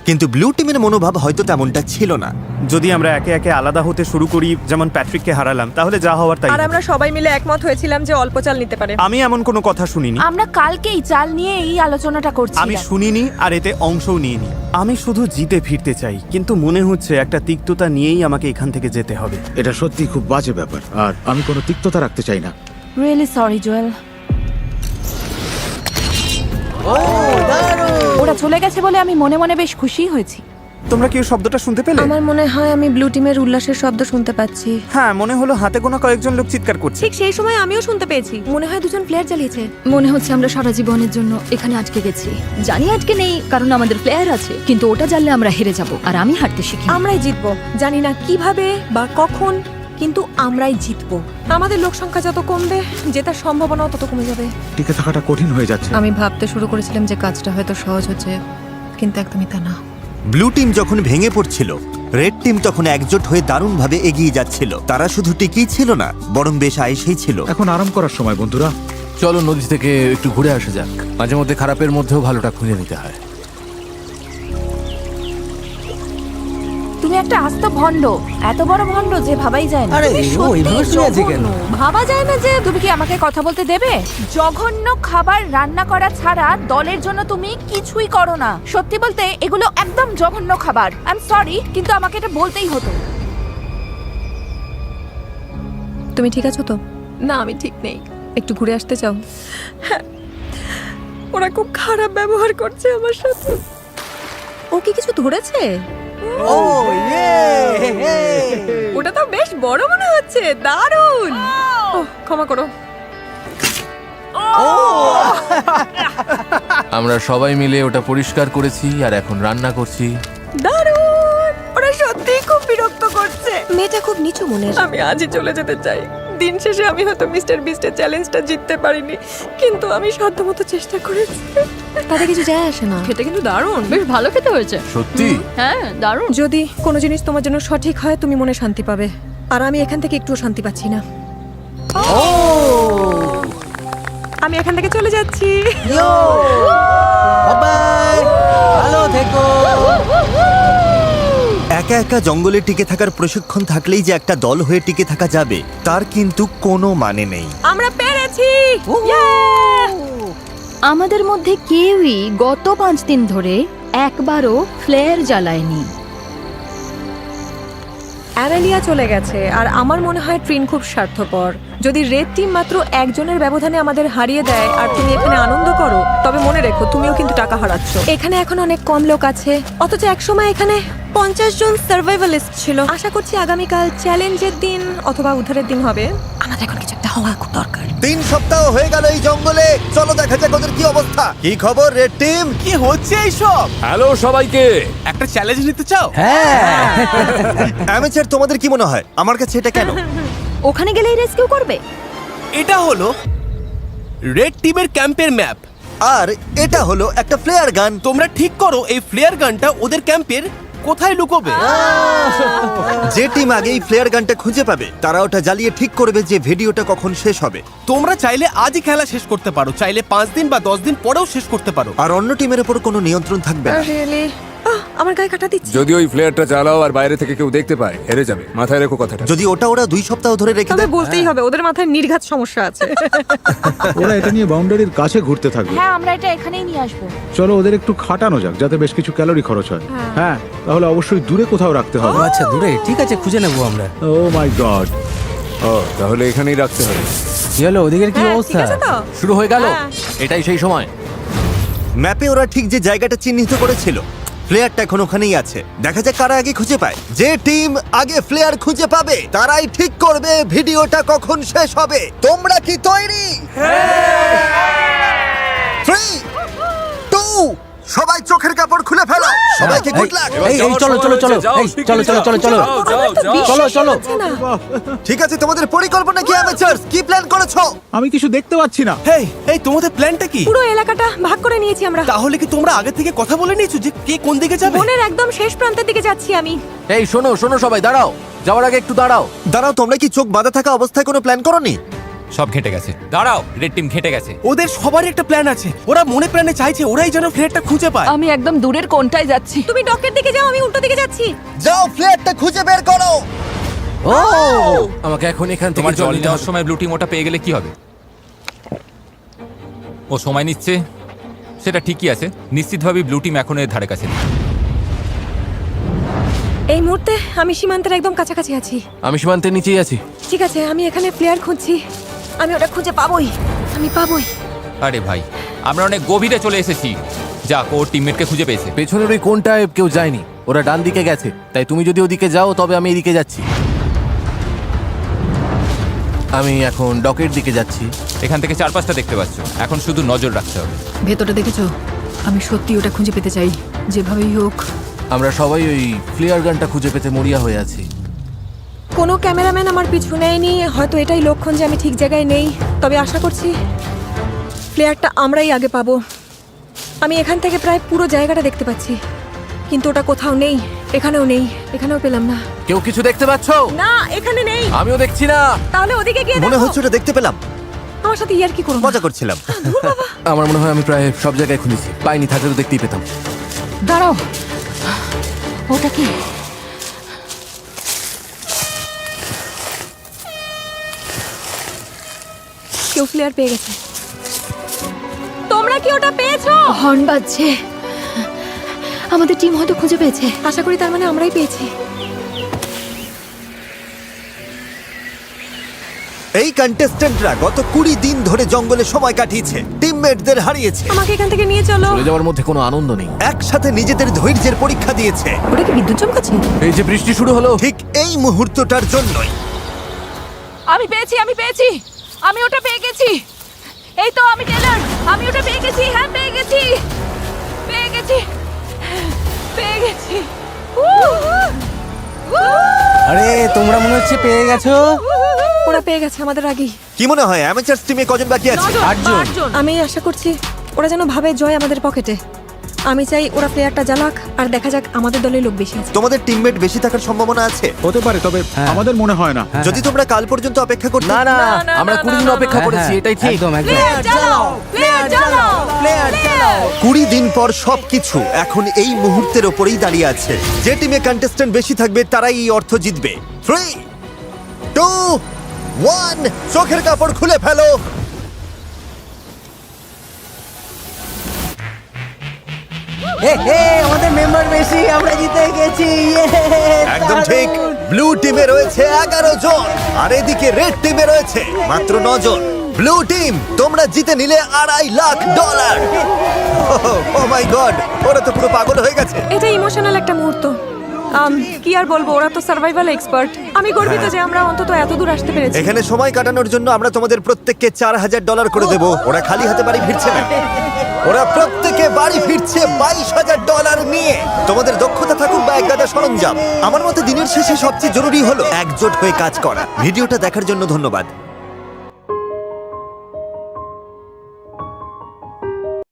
কিন্তু ব্লু টিমের মনোভাব হয়তো তেমনটা ছিল না। যদি আমরা একে একে আলাদা হতে শুরু করি, যেমন প্যাট্রিককে হারালাম, তাহলে যা হওয়ার তাই। আর আমরা সবাই মিলে একমত হয়েছিলাম যে অল্প চাল নিতে পারে। আমি এমন কোনো কথা শুনিনি। আমরা কালকেই চাল নিয়ে এই আলোচনাটা করছি। আমি শুনিনি আর এতে অংশও নিইনি। আমি শুধু জিতে ফিরতে চাই, কিন্তু মনে হচ্ছে একটা তিক্ততা নিয়েই আমাকে এখান থেকে যেতে হবে। এটা সত্যি খুব বাজে ব্যাপার, আর আমি কোনো তিক্ততা রাখতে চাই না। Really sorry Joel. ওরা চলে গেছে বলে আমি মনে মনে বেশ খুশি হয়েছি। তোমরা কি শব্দটা শুনতে পেলে? আমার মনে হয় আমি ব্লু টিমের উল্লাসের শব্দ শুনতে পাচ্ছি। হ্যাঁ, মনে হলো হাতে গোনা কয়েকজন লোক চিৎকার করছে। ঠিক সেই সময় আমিও শুনতে পেয়েছি। মনে হয় দুজন প্লেয়ার জ্বালিয়েছে। মনে হচ্ছে আমরা সারা জীবনের জন্য এখানে আটকে গেছি। জানি আটকে নেই, কারণ আমাদের প্লেয়ার আছে, কিন্তু ওটা জানলে আমরা হেরে যাব। আর আমি হারতে শিখি। আমরাই জিতবো, জানি না কিভাবে বা কখন, কিন্তু আমরাই জিতবো। আমাদের লোক সংখ্যা যত কমবে, জেতার সম্ভাবনাও তত কমে যাবে। টিকে থাকাটা কঠিন হয়ে যাচ্ছে। আমি ভাবতে শুরু করেছিলাম যে কাজটা হয়তো সহজ হচ্ছে, কিন্তু একদমই তা না। ব্লু টিম যখন ভেঙে পড়ছিল, রেড টিম তখন একজোট হয়ে দারুণভাবে এগিয়ে যাচ্ছিল। তারা শুধু টিকেই ছিল না, বরং বেশ আয়েসেই ছিল। এখন আরাম করার সময় বন্ধুরা। চলো নদী থেকে একটু ঘুরে আসা যাক। মাঝে মধ্যে খারাপের মধ্যেও ভালোটা খুঁজে নিতে হয়। তুমি একটা আস্ত ভণ্ড, এত বড় ভণ্ড যে ভাবাই যায় না। আরে, তুমি ও সত্যিই এইভাবে শুয়ে আছে কেন? জঘন্য। ভাবা যায় না যে তুমি কি আমাকে কথা বলতে দেবে? জঘন্য খাবার রান্না করা ছাড়া দলের জন্য তুমি কিছুই করো না। সত্যি বলতে এগুলো একদম জঘন্য খাবার। আই এম সরি, কিন্তু আমাকে এটা বলতেই হতো। তুমি ঠিক আছো তো? না, আমি ঠিক নেই। একটু ঘুরে আসতে চাও? হ্যাঁ, ওরা খুব খারাপ ব্যবহার করছে আমার সাথে। ও কি কিছু ধরেছে? ও ইয়ে! ওটা তো বেশ বড় মনে হচ্ছে। দারুণ! ওহ, ক্ষমা করো। আমরা সবাই মিলে ওটা পরিষ্কার করেছি আর এখন রান্না করছি। দারুণ! ওরা সত্যিই খুব বিরক্ত করছে। মেয়েটা খুব নিচু মনের। আমি আজই চলে যেতে চাই। দিন শেষে আমি হয়তো মিস্টার বিস্টের চ্যালেঞ্জটা জিততে পারিনি, কিন্তু আমি সাধ্যমতো চেষ্টা করেছি। তাতে কিছু যায় আসে না। খেতে কিন্তু দারুণ, বেশ ভালো খেতে হয়েছে। সত্যি? হ্যাঁ, দারুণ। যদি কোনো জিনিস তোমার জন্য সঠিক হয় তুমি মনে শান্তি পাবে, আর আমি এখান থেকে একটুও শান্তি পাচ্ছি না। আমি এখান থেকে চলে যাচ্ছি। বাই, ভালো থেকো। একা একা জঙ্গলে টিকে থাকার প্রশিক্ষণ থাকলেই যে একটা দল হয়ে টিকে থাকা যাবে তার কিন্তু কোনো মানে নেই। আমরা পেরেছি। আমাদের মধ্যে কেউই গত 5 দিন ধরে একবারও ফ্লেয়ার জ্বালায়নি। অ্যামেলিয়া চলে গেছে, আর আমার মনে হয় ট্রিন খুব স্বার্থপর। যদি রেড টিম মাত্র একজনের ব্যবধানে আমাদের হারিয়ে দেয় আর তুমি এখানে আনন্দ করো, তবে মনে রেখো তুমিও কিন্তু টাকা হারাচ্ছ। এখানে এখন অনেক কম লোক আছে, অথচ একসময় এখানে 50 জন সার্ভাইভালিস্ট ছিল। আশা করছি আগামীকাল চ্যালেঞ্জের দিন অথবা উদ্ধারের দিন হবে। আমাদের এখন কিছু একটা হওয়া খুব দরকার। 3 সপ্তাহ হয়ে গেল এই জঙ্গলে। চলো দেখা যাক ওদের কি অবস্থা। কি খবর রেড টিম? কি হচ্ছে এইসব? হ্যালো সবাইকে। একটা চ্যালেঞ্জ নিতে চাও? অ্যামেচার, তোমাদের কি মনে হয় আমার কাছে এটা কেন? ওখানে গেলেই রেস্কিউ করবে? এটা হলো রেড টিমের ক্যাম্পের ম্যাপ। আর এটা হলো একটা ফ্লেয়ার গান। তোমরা ঠিক করো এই ফ্লেয়ার গানটা ওদের ক্যাম্পের কোথায় লুকোবে। যে টিম আগে এই ফ্লেয়ার গানটা খুঁজে পাবে তারা ওটা জ্বালিয়ে ঠিক করবে যে ভিডিওটা কখন শেষ হবে। তোমরা চাইলে আজই খেলা শেষ করতে পারো, চাইলে 5 দিন বা 10 দিন পরেও শেষ করতে পারো। আর অন্য টিমের উপর কোনো নিয়ন্ত্রণ থাকবে না। রিয়েলি? আমার গায়ে কাটা দিচ্ছে। যদি ওই ফ্লেয়ারটা চালাও আর বাইরে থেকে কেউ দেখতে পায়, হেরে যাবে। মাথায় রেখো কথাটা। যদি ওটা ওরা 2 সপ্তাহ ধরে রেখে তবে দেয়, বলতেই হবে ওদের মাথায় নির্ঘাত সমস্যা আছে। ওরা এটা নিয়ে বাউন্ডারির কাছে ঘুরতে থাকবে। হ্যাঁ, আমরা এটা এখানেই নিয়ে আসবো। চলো ওদের একটু খাটানো যাক যাতে বেশ কিছু ক্যালোরি খরচ হয়। হ্যাঁ, তাহলে অবশ্যই দূরে কোথাও রাখতে হবে। আচ্ছা, দূরে? ঠিক আছে, খুঁজে নেবো আমরা। ও মাই গড। ও, তাহলে এখানেই রাখতে হবে। চলো, ওদিকের কি হ্যাঁ, অবস্থা? ঠিক আছে তো? শুরু হয়ে গেল। হ্যাঁ। এটাই সেই সময়। ম্যাপে ওরা ঠিক যে জায়গাটা চিহ্নিত করেছিল ফ্লেয়ারটা এখন ওখানেই আছে। দেখা যাক কারা আগে খুঁজে পায়। যে টিম আগে ফ্লেয়ার খুঁজে পাবে তারাই ঠিক করবে ভিডিওটা কখন শেষ হবে। তোমরা কি তৈরি? 3, 2, সবাই চোখের কাপড় খুলে ফেলো। সবাইকে গুড লাক। এই, চলো চলো চলো, এই, চলো চলো চলো চলো চলো চলো। ঠিক আছে, তোমাদের পরিকল্পনা কি অ্যামেচারস? কি প্ল্যান করেছো? আমি কিছু দেখতে পাচ্ছি না। হেই, এই তোমাদের প্ল্যানটা কি? পুরো এলাকাটা ভাগ করে নিয়েছি আমরা। তাহলে কি তোমরা আগে থেকে কথা বলে নিয়েছো যে কে কোন দিকে যাবে? বনের একদম শেষ প্রান্তের দিকে যাচ্ছি আমি। এই শোনো শোনো সবাই, দাঁড়াও। যাওয়ার আগে একটু দাঁড়াও। দাঁড়াও, তোমরা কি চোখ বাঁধা থাকা অবস্থায় কোনো প্ল্যান করোনি? সব ঘেটে গেছে। দাঁড়াও, রেড টিম ঘেটে গেছে। ওদের সবারই একটা প্ল্যান আছে। ওরা মনে প্রাণে চাইছে ওরাই যেন ফ্লেয়ারটা খুঁজে পায়। আমি একদম দূরের কোণটায় যাচ্ছি। তুমি ডকের দিকে যাও, আমি উল্টো দিকে যাচ্ছি। যাও, ফ্লেয়ারটা খুঁজে বের করো। ও, আমাকে এখন এখান থেকে তোমার জল জল নিতে নেওয়ার হবে। সময় ব্লু টিম ওটা পেয়ে গেলে কি হবে? ও সময় নিচ্ছে, সেটা ঠিকই আছে। নিশ্চিতভাবেই ব্লু টিম এখন এর ধারে কাছে নেই। এই মুহূর্তে আমি সীমান্তের একদম কাছাকাছি আছি। আমি সীমান্তের নিচেই আছি। ঠিক আছে, আমি এখানে প্লেয়ার খুঁজছি। আমি ওটা খুঁজে পাবোই, আমি পাবোই। আরে ভাই, আমরা অনেক গভীরে চলে এসেছি। যাক, ওর টিমমেটকে খুঁজে পেয়েছে। পেছনের ওই কোণটায় কেউ যায়নি, ওরা ডান দিকে গেছে। তাই তুমি যদি ওদিকে যাও তবে আমি এদিকে যাচ্ছি। আমি এখন ডকের দিকে যাচ্ছি। এখান থেকে 4-5টা দেখতে পাচ্ছ। এখন শুধু নজর রাখতে হবে। ভেতরটা দেখেছো? আমি সত্যি ওটা খুঁজে পেতে চাই, যেভাবেই হোক। আমরা সবাই ওই ফ্লেয়ার গানটা খুঁজে পেতে মরিয়া হয়ে আছি। কোনো ক্যামেরাম্যান আমার পিছু নেয়নি। হয়তো এটাই লক্ষণ যে আমি ঠিক জায়গায় নেই। তবে আশা করছি প্লেয়ারটা আমরাই আগে পাবো। আমি এখান থেকে প্রায় পুরো জায়গাটা দেখতে পাচ্ছি, কিন্তু ওটা কোথাও নেই। এখানেও নেই, এখানেও পেলাম না। কেউ কিছু দেখতে পাচ্ছো? না, এখানে নেই। আমিও দেখছি না। তাহলে ওদিকে গিয়ে মনে দেখো। হচ্ছে ওটা দেখতে পেলাম। আমার সাথে ইয়ার কি করো? মজা করছিলাম। আমার মনে হয় আমি প্রায় সব জায়গায় খুঁজেছি, পাইনি, থাকলে তো দেখতেই পেতাম। দাঁড়াও, ওটা কি? কেউ ফ্লেয়ার পেয়ে গেছে। তোমরা কি ওটা পেয়েছো? হর্ন বাজছে। আমাদের টিম হয়তো খুঁজে পেয়েছে। আশা করি তার মানে আমরাই পেয়েছি। এই কন্টেস্ট্যান্টরা গত 20 দিন ধরে জঙ্গলে সময় কাটিয়েছে, টিমমেটদের হারিয়েছে, আমাকে এখান থেকে নিয়ে চলো। চলে যাওয়ার মধ্যে কোনো আনন্দ নেই। একসাথে নিজেদের ধৈর্যের পরীক্ষা দিয়েছে। ওটা কি বিদ্যুৎ চমকাচ্ছে? এই যে বৃষ্টি শুরু হলো, ঠিক এই মুহূর্তটার জন্যই। আমি পেয়েছি, আমি পেয়েছি, আমি ওটা পেয়ে গেছি। এই তো আমি টেলর, আমি ওটা পেয়ে গেছি। হ্যাঁ, পেয়ে গেছি, পেয়ে গেছি, পেয়ে গেছি। আরে তোমরা মনে হচ্ছে পেয়ে গেছো। ওরা পেয়ে গেছে আমাদের আগেই। কি মনে হয় অ্যামেচারস টিমে কজন বাকি আছে? 8 জন। আমি আশা করছি ওরা যেন ভাবে জয় আমাদের পকেটে। আমি চাই ওরা প্লেয়ারটা জ্বালাক আর দেখা যাক আমাদের দলে লোক বেশি আছে। তোমাদের টিমমেট বেশি থাকার সম্ভাবনা আছে? হতে পারে, তবে আমাদের মনে হয় না। যদি তোমরা কাল পর্যন্ত অপেক্ষা করতে। না না, না, আমরা না, 20 দিন না, অপেক্ষা না, করেছি, এটাই ঠিক। একদম একদম। প্লেয়ার চালাও, প্লেয়ার চালাও, প্লেয়ার চালাও। 20 দিন পর সবকিছু এখন এই মুহূর্তের ওপরেই দাঁড়িয়ে আছে। যে টিমে কন্টেস্ট্যান্ট বেশি থাকবে তারাই এই অর্থ জিতবে। 3, 2, 1, চোখের কাপড় খুলে ফেলো। আমাদের মেম্বার বেশি, আমরা জিতে গেছি। একদম ঠিক। ব্লু টিমে রয়েছে 11 জন আর এদিকে রেড টিমে রয়েছে মাত্র 9 জন। ব্লু টিম, তোমরা জিতে নিলে $2.5 লাখ। ও মাই গড, ওরা তো পুরো পাগল হয়ে গেছে। এটা ইমোশনাল একটা মুহূর্ত। কি আর বলবো, ওরা তো সার্ভাইভাল এক্সপার্ট। আমি গর্বিত যে আমরা অন্তত এত দূর আসতে পেরেছি। এখানে সময় কাটানোর জন্য আমরা তোমাদের প্রত্যেককে $4,000 করে দেব। ওরা খালি হাতে বাড়ি ফিরছে না, ওরা প্রত্যেকে বাড়ি ফিরছে $22,000 নিয়ে। তোমাদের দক্ষতা থাকুক বা একগাদা সরঞ্জাম, আমার মতে দিনের শেষে সবচেয়ে জরুরি হলো একজোট হয়ে কাজ করা। ভিডিওটা দেখার জন্য ধন্যবাদ।